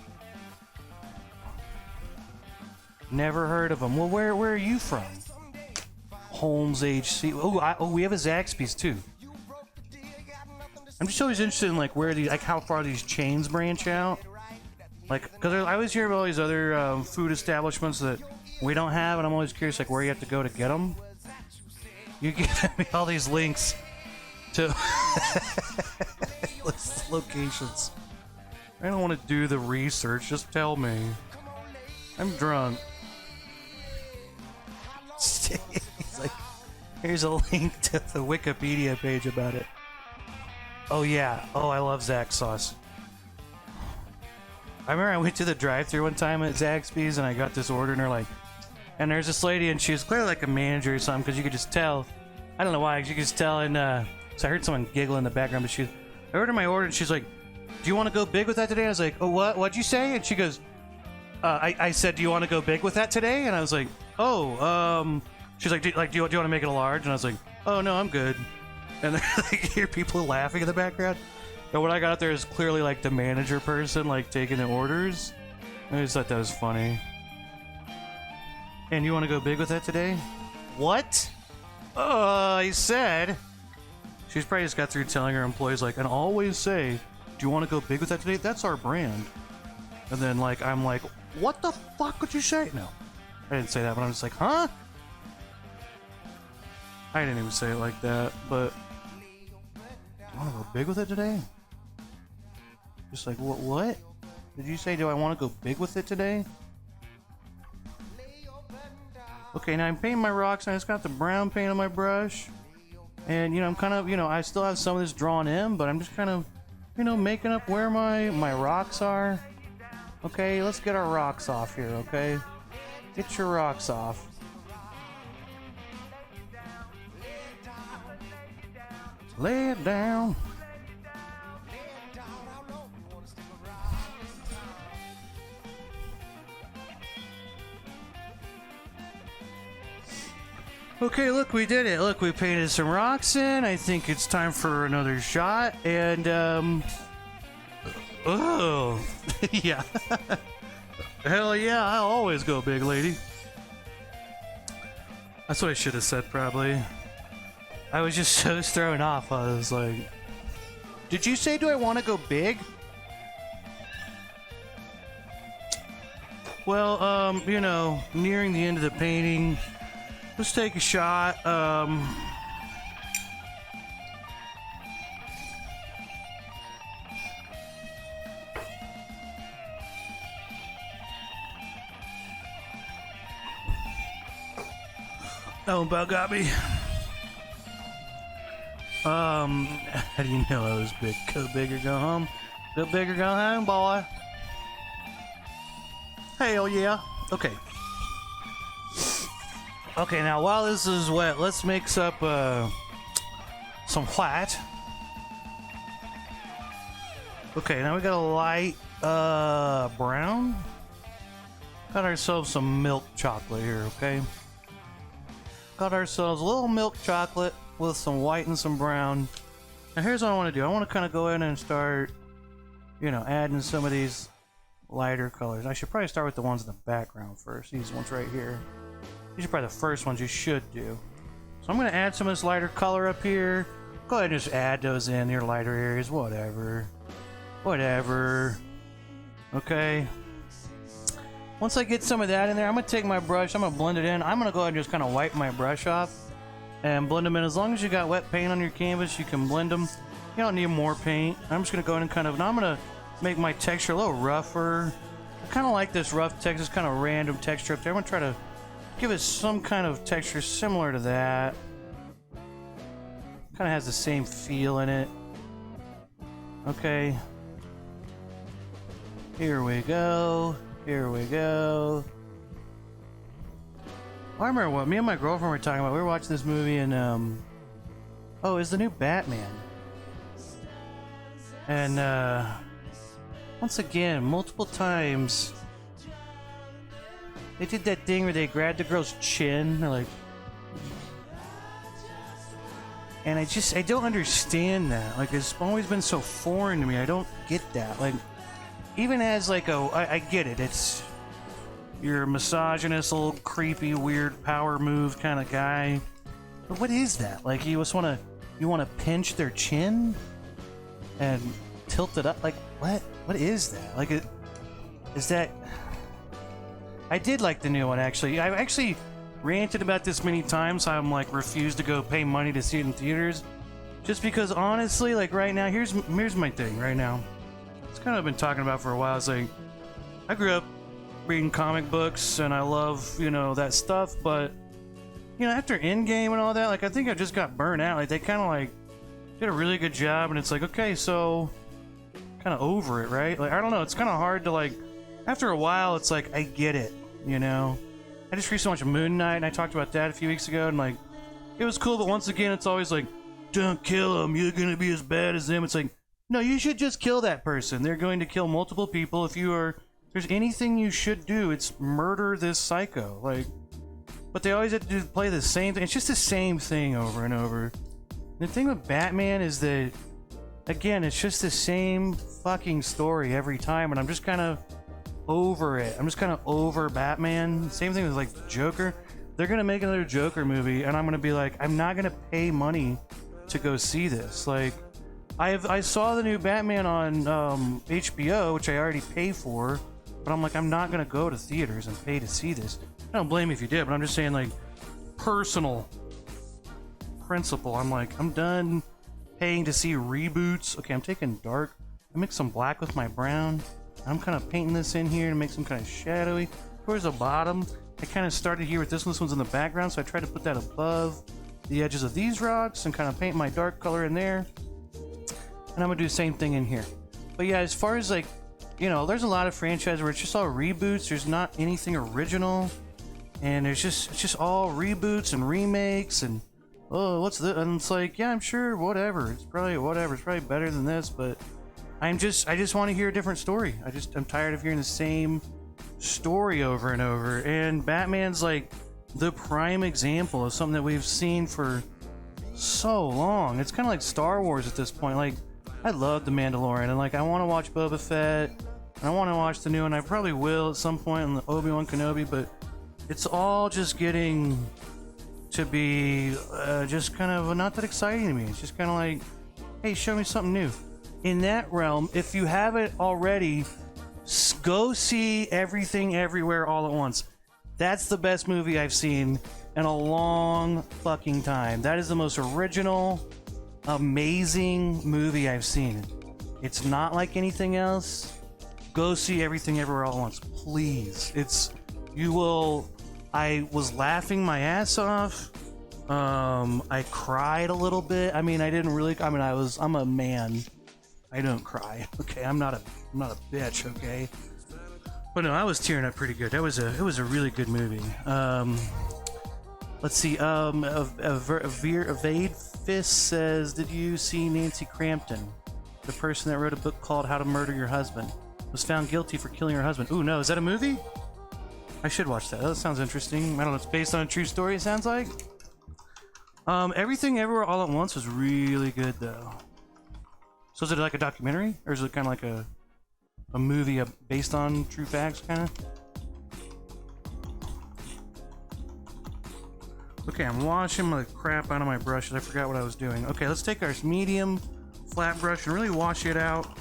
Never heard of them. Well, where are you from? Holmes HC. Oh, we have a Zaxby's too. I'm just always interested in how far these chains branch out. Because I always hear about all these other food establishments that we don't have, and I'm always curious where you have to go to get them. You give me all these links to locations. I don't want to do the research. Just tell me. I'm drunk. He's like, here's a link to the Wikipedia page about it. Oh yeah. Oh, I love Zax sauce. I remember I went to the drive-thru one time at Zaxby's and I got this order and there's this lady and she was clearly like a manager or something because you could just tell. I don't know why. You could just tell and so I heard someone giggle in the background. But I ordered my order and she's like, "Do you want to go big with that today?" I was like, "Oh, what'd you say?" And she goes, I said, "Do you want to go big with that today?" And I was like, "Oh, she's like, do you want to make it a large?" And I was like, "Oh no, I'm good." And then you hear people laughing in the background. And when I got out there, it was clearly like the manager person taking the orders. I just thought that was funny. And you want to go big with that today? What? I said. She's probably just got through telling her employees and always say, "Do you want to go big with that today? That's our brand." And then I'm like, "What the fuck would you say?" No, I didn't say that, but I'm just like, huh? I didn't even say it like that, but I want to go big with it today? Just like, what? Did you say, do I want to go big with it today? Okay, now I'm painting my rocks, and I just got the brown paint on my brush. And, I'm kind of, I still have some of this drawn in, but I'm just kind of, making up where my rocks are. Okay, let's get our rocks off here, okay? Get your rocks off. Lay it down. Okay, look, we did it. Look, we painted some rocks in. I think it's time for another shot. And, oh, yeah. Hell yeah, I'll always go big, lady. That's what I should have said, probably. I was just so thrown off. I was like, did you say, do I want to go big? Well, nearing the end of the painting, let's take a shot. That one about got me. How do you know I was big? Go big or go home. Go big or go home, boy. Hell yeah. Okay. Okay, now while this is wet, let's mix up some white. Okay, now we got a light brown. Got ourselves some milk chocolate here, okay? Got ourselves a little milk chocolate with some white and some brown. Now here's what I want to do. I want to kind of go in and start, you know, adding some of these lighter colors. I should probably start with the ones in the background first. These ones right here. These are probably the first ones you should do. So I'm going to add some of this lighter color up here. Go ahead and just add those in your lighter areas, whatever. Whatever. Okay. Once I get some of that in there, I'm going to take my brush, I'm going to blend it in. I'm going to go ahead and just kind of wipe my brush off and blend them in. As long as you got wet paint on your canvas, you can blend them. You don't need more paint. I'm just going to go ahead and kind of, now I'm going to make my texture a little rougher. I kind of like this rough texture, this kind of random texture up there. I'm going to try to give it some kind of texture similar to that. Kind of has the same feel in it. Okay. Here we go. Here we go. I remember what me and my girlfriend were talking about. We were watching this movie and oh, it's the new Batman. And once again, multiple times they did that thing where they grabbed the girl's chin. They're like, and I don't understand that. Like, it's always been so foreign to me. I don't get that. Like, even as like I get it. It's you're a misogynist, little creepy, weird power move kind of guy. But what is that? Like, you just want to pinch their chin and tilt it up? Like, what? What is that? Like, is that? I did like the new one actually. I actually ranted about this many times. I'm like refused to go pay money to see it in theaters, just because honestly, like right now, here's my thing right now. It's kind of been talking about for a while. It's like I grew up reading comic books and I love, you know, that stuff, but you know, after Endgame and all that, like I think I just got burnt out. Like they kind of like did a really good job, and it's like, okay, so kind of over it, right? Like I don't know, it's kind of hard to like. After a while, it's like I get it, you know. I just recently watched Moon Knight, and I talked about that a few weeks ago, and like it was cool, but once again, it's always like, don't kill him, you're gonna be as bad as them. It's like, no, you should just kill that person. They're going to kill multiple people. If there's anything you should do, it's murder this psycho. Like, but they always have to play the same thing. It's just the same thing over and over. The thing with Batman is that, again, it's just the same fucking story every time, and I'm just kind of over it. I'm just kind of over Batman. Same thing with like Joker. They're gonna make another Joker movie, and I'm gonna be like, I'm not gonna pay money to go see this. Like, I saw the new Batman on HBO, which I already pay for, but I'm like, I'm not gonna go to theaters and pay to see this. I don't blame you if you did, but I'm just saying, like, personal principle. I'm like, I'm done paying to see reboots. Okay, I'm taking dark. I mix some black with my brown. I'm kind of painting this in here to make some kind of shadowy. Towards the bottom, I kind of started here with this one. This one's in the background, so I tried to put that above the edges of these rocks and kind of paint my dark color in there. And I'm gonna do the same thing in here. But yeah, as far as like, you know, there's a lot of franchises where it's just all reboots. There's not anything original, and it's just all reboots and remakes and oh, what's this? And it's like, yeah, I'm sure, whatever. It's probably whatever. It's probably better than this, but I just want to hear a different story. I'm tired of hearing the same story over and over. And Batman's like the prime example of something that we've seen for so long. It's kind of like Star Wars at this point. Like, I love The Mandalorian, and like I want to watch Boba Fett, and I want to watch the new one. I probably will at some point on the Obi-Wan Kenobi, but it's all just getting to be just kind of not that exciting to me. It's just kind of like, hey, show me something new. In that realm, if you haven't already, go see Everything Everywhere All at Once. That's the best movie I've seen in a long fucking time. That is the most original, amazing movie I've seen. It's not like anything else. Go see Everything Everywhere All at Once, please. I was laughing my ass off. I cried a little bit. I mean, I'm a man. I don't cry. Okay, I'm not a bitch, okay? But no, I was tearing up pretty good. It was a really good movie. Let's see. Evade Fist says, did you see Nancy Crampton, the person that wrote a book called How to Murder Your Husband, was found guilty for killing her husband? Ooh, no, is that a movie? I should watch that. That sounds interesting. I don't know. It's based on a true story. It sounds like. Everything Everywhere All at Once was really good though. So is it like a documentary, or is it kind of like a movie based on true facts, kind of? Okay, I'm washing the crap out of my brushes. I forgot what I was doing. Okay, let's take our medium flat brush and really wash it out.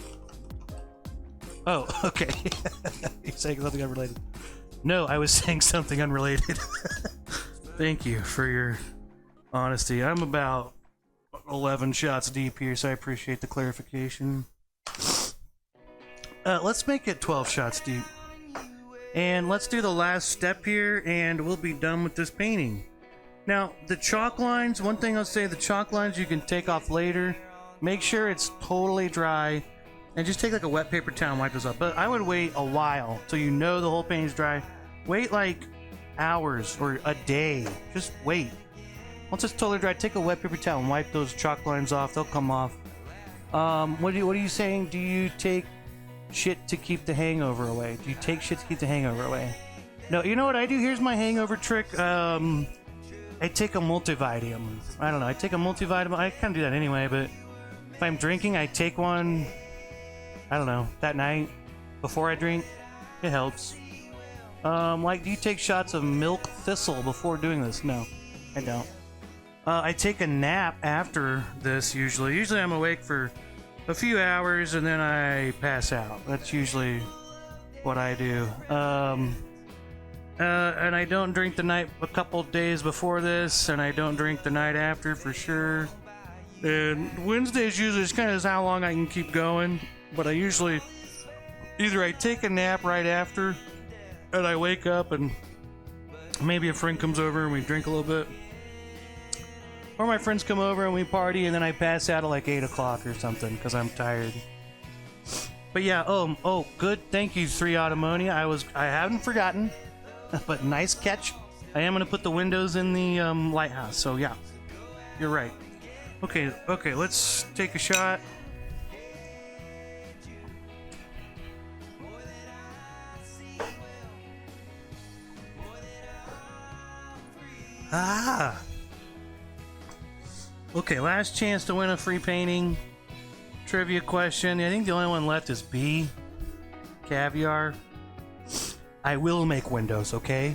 Oh, okay. You're saying something unrelated. No, I was saying something unrelated. Thank you for your honesty. I'm about 11 shots deep here, so I appreciate the clarification. Let's make it 12 shots deep. And let's do the last step here, and we'll be done with this painting. Now, the chalk lines, one thing I'll say, the chalk lines you can take off later. Make sure it's totally dry, and just take like a wet paper towel and wipe those up. But I would wait a while till you know the whole painting's dry. Wait like hours or a day. Just wait. Once it's totally dry, take a wet paper towel and wipe those chalk lines off. They'll come off. What are you saying? Do you take shit to keep the hangover away? Do you take shit to keep the hangover away? No, you know what I do? Here's my hangover trick. I take a multivitamin. I don't know. I take a multivitamin. I kind of do that anyway, but if I'm drinking, I take one, I don't know, that night before I drink. It helps. Like, do you take shots of milk thistle before doing this? No, I don't. I take a nap after this usually. Usually I'm awake for a few hours and then I pass out. That's usually what I do. And I don't drink the night a couple days before this, and I don't drink the night after for sure. And Wednesdays usually is kind of how long I can keep going, but I usually either I take a nap right after, and I wake up and maybe a friend comes over and we drink a little bit, or my friends come over and we party, and then I pass out at like 8 o'clock or something because I'm tired. But yeah, oh, good. Thank you, 3 Automonia. I haven't forgotten. But nice catch. I am going to put the windows in the lighthouse, so yeah, you're right. Okay, let's take a shot. Ah! Okay, last chance to win a free painting. Trivia question. I think the only one left is B. Caviar. I will make windows, okay?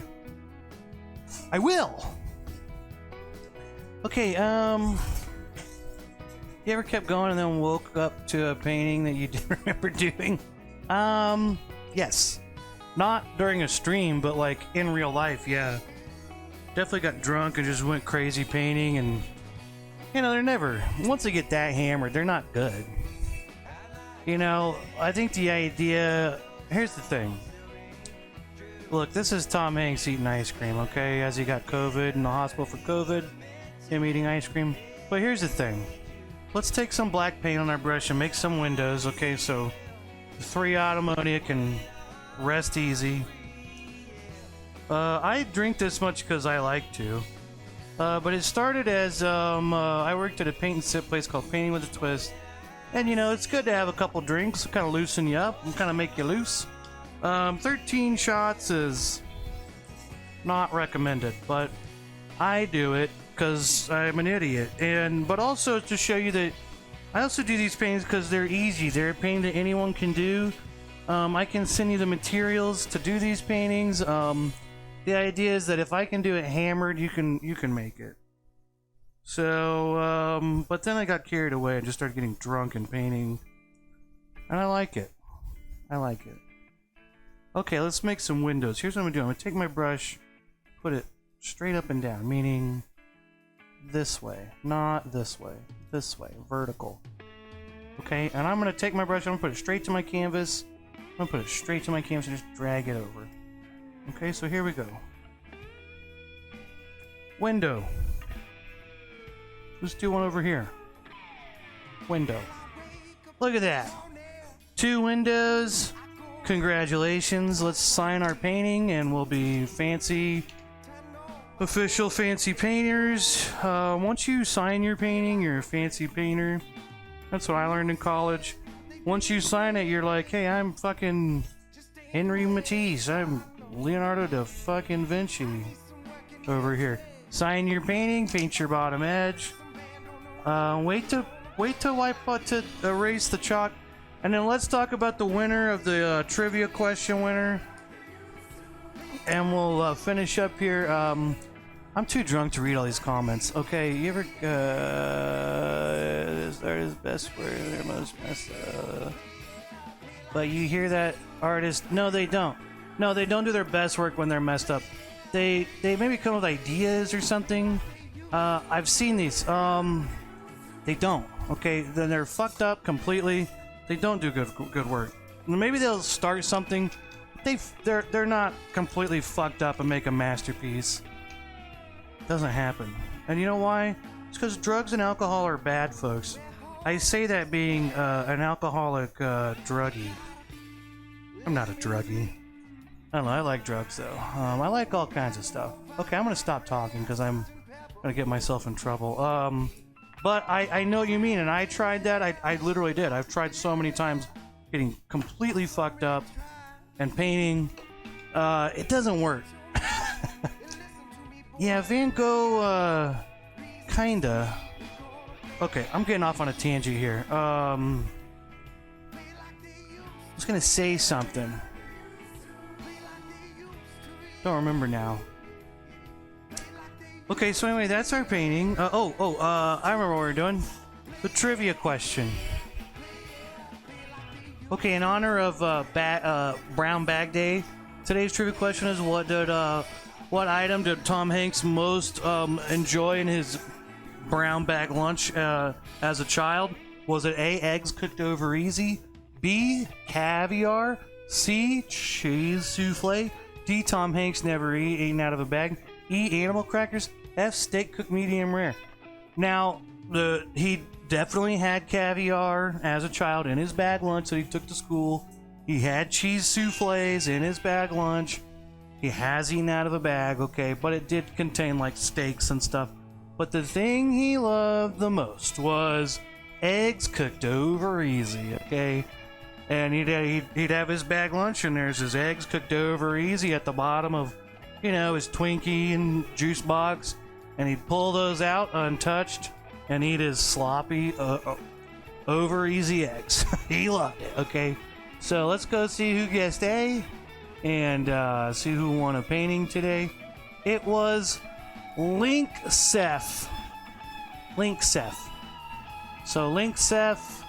I will! Okay, you ever kept going and then woke up to a painting that you didn't remember doing? Yes. Not during a stream, but like in real life, yeah. Definitely got drunk and just went crazy painting, and you know, they're never, once they get that hammered, they're not good. You know, I think the idea, here's the thing. Look, this is Tom Hanks eating ice cream, okay? As he got COVID in the hospital for COVID, him eating ice cream. But here's the thing. Let's take some black paint on our brush and make some windows, okay? So the 3 Automonia can rest easy. I drink this much because I like to. But it started as, I worked at a paint and sip place called Painting with a Twist. And you know, it's good to have a couple drinks, kind of loosen you up and kind of make you loose. 13 shots is not recommended, but I do it because I'm an idiot. But also to show you that I also do these paintings because they're easy. They're a painting that anyone can do. I can send you the materials to do these paintings. The idea is that if I can do it hammered, you can make it. So, but then I got carried away and just started getting drunk and painting, and I like it. Okay, let's make some windows. Here's what I'm gonna do. I'm gonna take my brush, put it straight up and down, meaning this way, not this way, vertical. Okay, and I'm gonna take my brush, I'm gonna put it straight to my canvas. I'm gonna put it straight to my canvas and just drag it over. Okay, so here we go. Window. Let's do one over here. Window. Look at that. 2 windows. Congratulations. Let's sign our painting and we'll be fancy, official fancy painters. Once you sign your painting, you're a fancy painter. That's what I learned in college. Once you sign it, you're like, hey, I'm fucking Henry Matisse. I'm Leonardo da fucking Vinci over here. Sign your painting, paint your bottom edge. Wait till I put to erase the chalk. And then let's talk about the winner of the trivia question winner. And we'll finish up here. I'm too drunk to read all these comments. Okay, you ever this artist best word they're most messed up. But you hear that artist? No, they don't. No, they don't do their best work when they're messed up. They maybe come with ideas or something. I've seen these. They don't. Okay, then they're fucked up completely. They don't do good work. Maybe they'll start something. They're not completely fucked up and make a masterpiece. Doesn't happen. And you know why? It's because drugs and alcohol are bad, folks. I say that being an alcoholic druggie. I'm not a druggie. I don't know. I like drugs though. I like all kinds of stuff. Okay, I'm gonna stop talking because I'm gonna get myself in trouble. But I know what you mean, and I tried that. I literally did. I've tried so many times getting completely fucked up and painting. It doesn't work. Yeah, Van Gogh, kinda. Okay, I'm getting off on a tangent here. I was gonna say something. Don't remember now. Okay, so anyway, that's our painting. I remember what we're doing. The trivia question. Okay, in honor of Brown Bag Day, today's trivia question is: what item did Tom Hanks most enjoy in his brown bag lunch as a child? Was it A, eggs cooked over easy, B, caviar, C, cheese souffle, D, Tom Hanks never eaten out of a bag, E, animal crackers, F, steak cooked medium rare. Now, he definitely had caviar as a child in his bag lunch that he took to school. He had cheese souffles in his bag lunch. He has eaten out of a bag, okay, but it did contain like steaks and stuff. But the thing he loved the most was eggs cooked over easy, okay? And he'd have his bag lunch, and there's his eggs cooked over easy at the bottom of, his Twinkie and juice box. And he'd pull those out untouched and eat his sloppy, over easy eggs. He loved it, okay? So let's go see who guessed A and see who won a painting today. It was Link Seth. So Link Seth,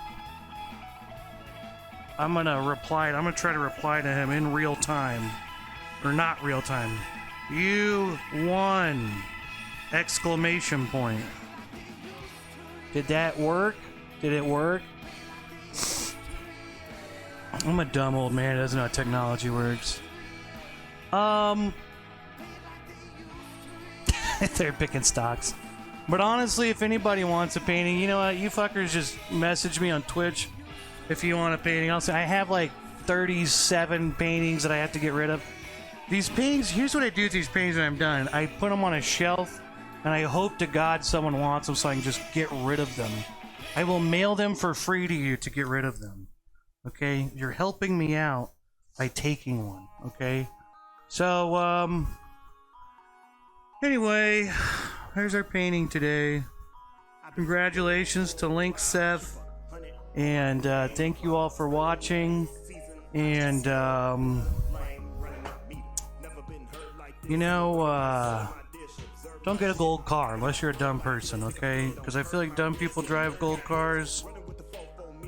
I'm gonna try to reply to him in real time. Or not real time. You won! Exclamation point. Did that work? Did it work? I'm a dumb old man that doesn't know how technology works. They're picking stocks. But honestly, if anybody wants a painting, you know what? You fuckers just message me on Twitch if you want a painting. I'll say I have like 37 paintings that I have to get rid of. These paintings, here's what I do with these paintings when I'm done. I put them on a shelf, and I hope to God someone wants them so I can just get rid of them. I will mail them for free to you to get rid of them. Okay? You're helping me out by taking one. Okay? So, anyway, there's our painting today. Congratulations to Link Seth. And thank you all for watching. And, don't get a gold car unless you're a dumb person, okay? Because I feel like dumb people drive gold cars.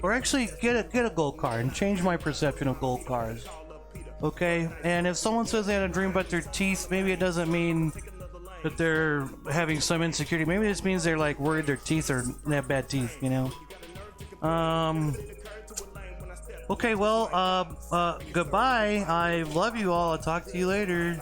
Or actually, get a gold car and change my perception of gold cars. Okay? And if someone says they had a dream about their teeth, maybe it doesn't mean that they're having some insecurity. Maybe this means they're like worried their teeth are they have bad teeth, Okay, well, goodbye. I love you all. I'll talk to you later.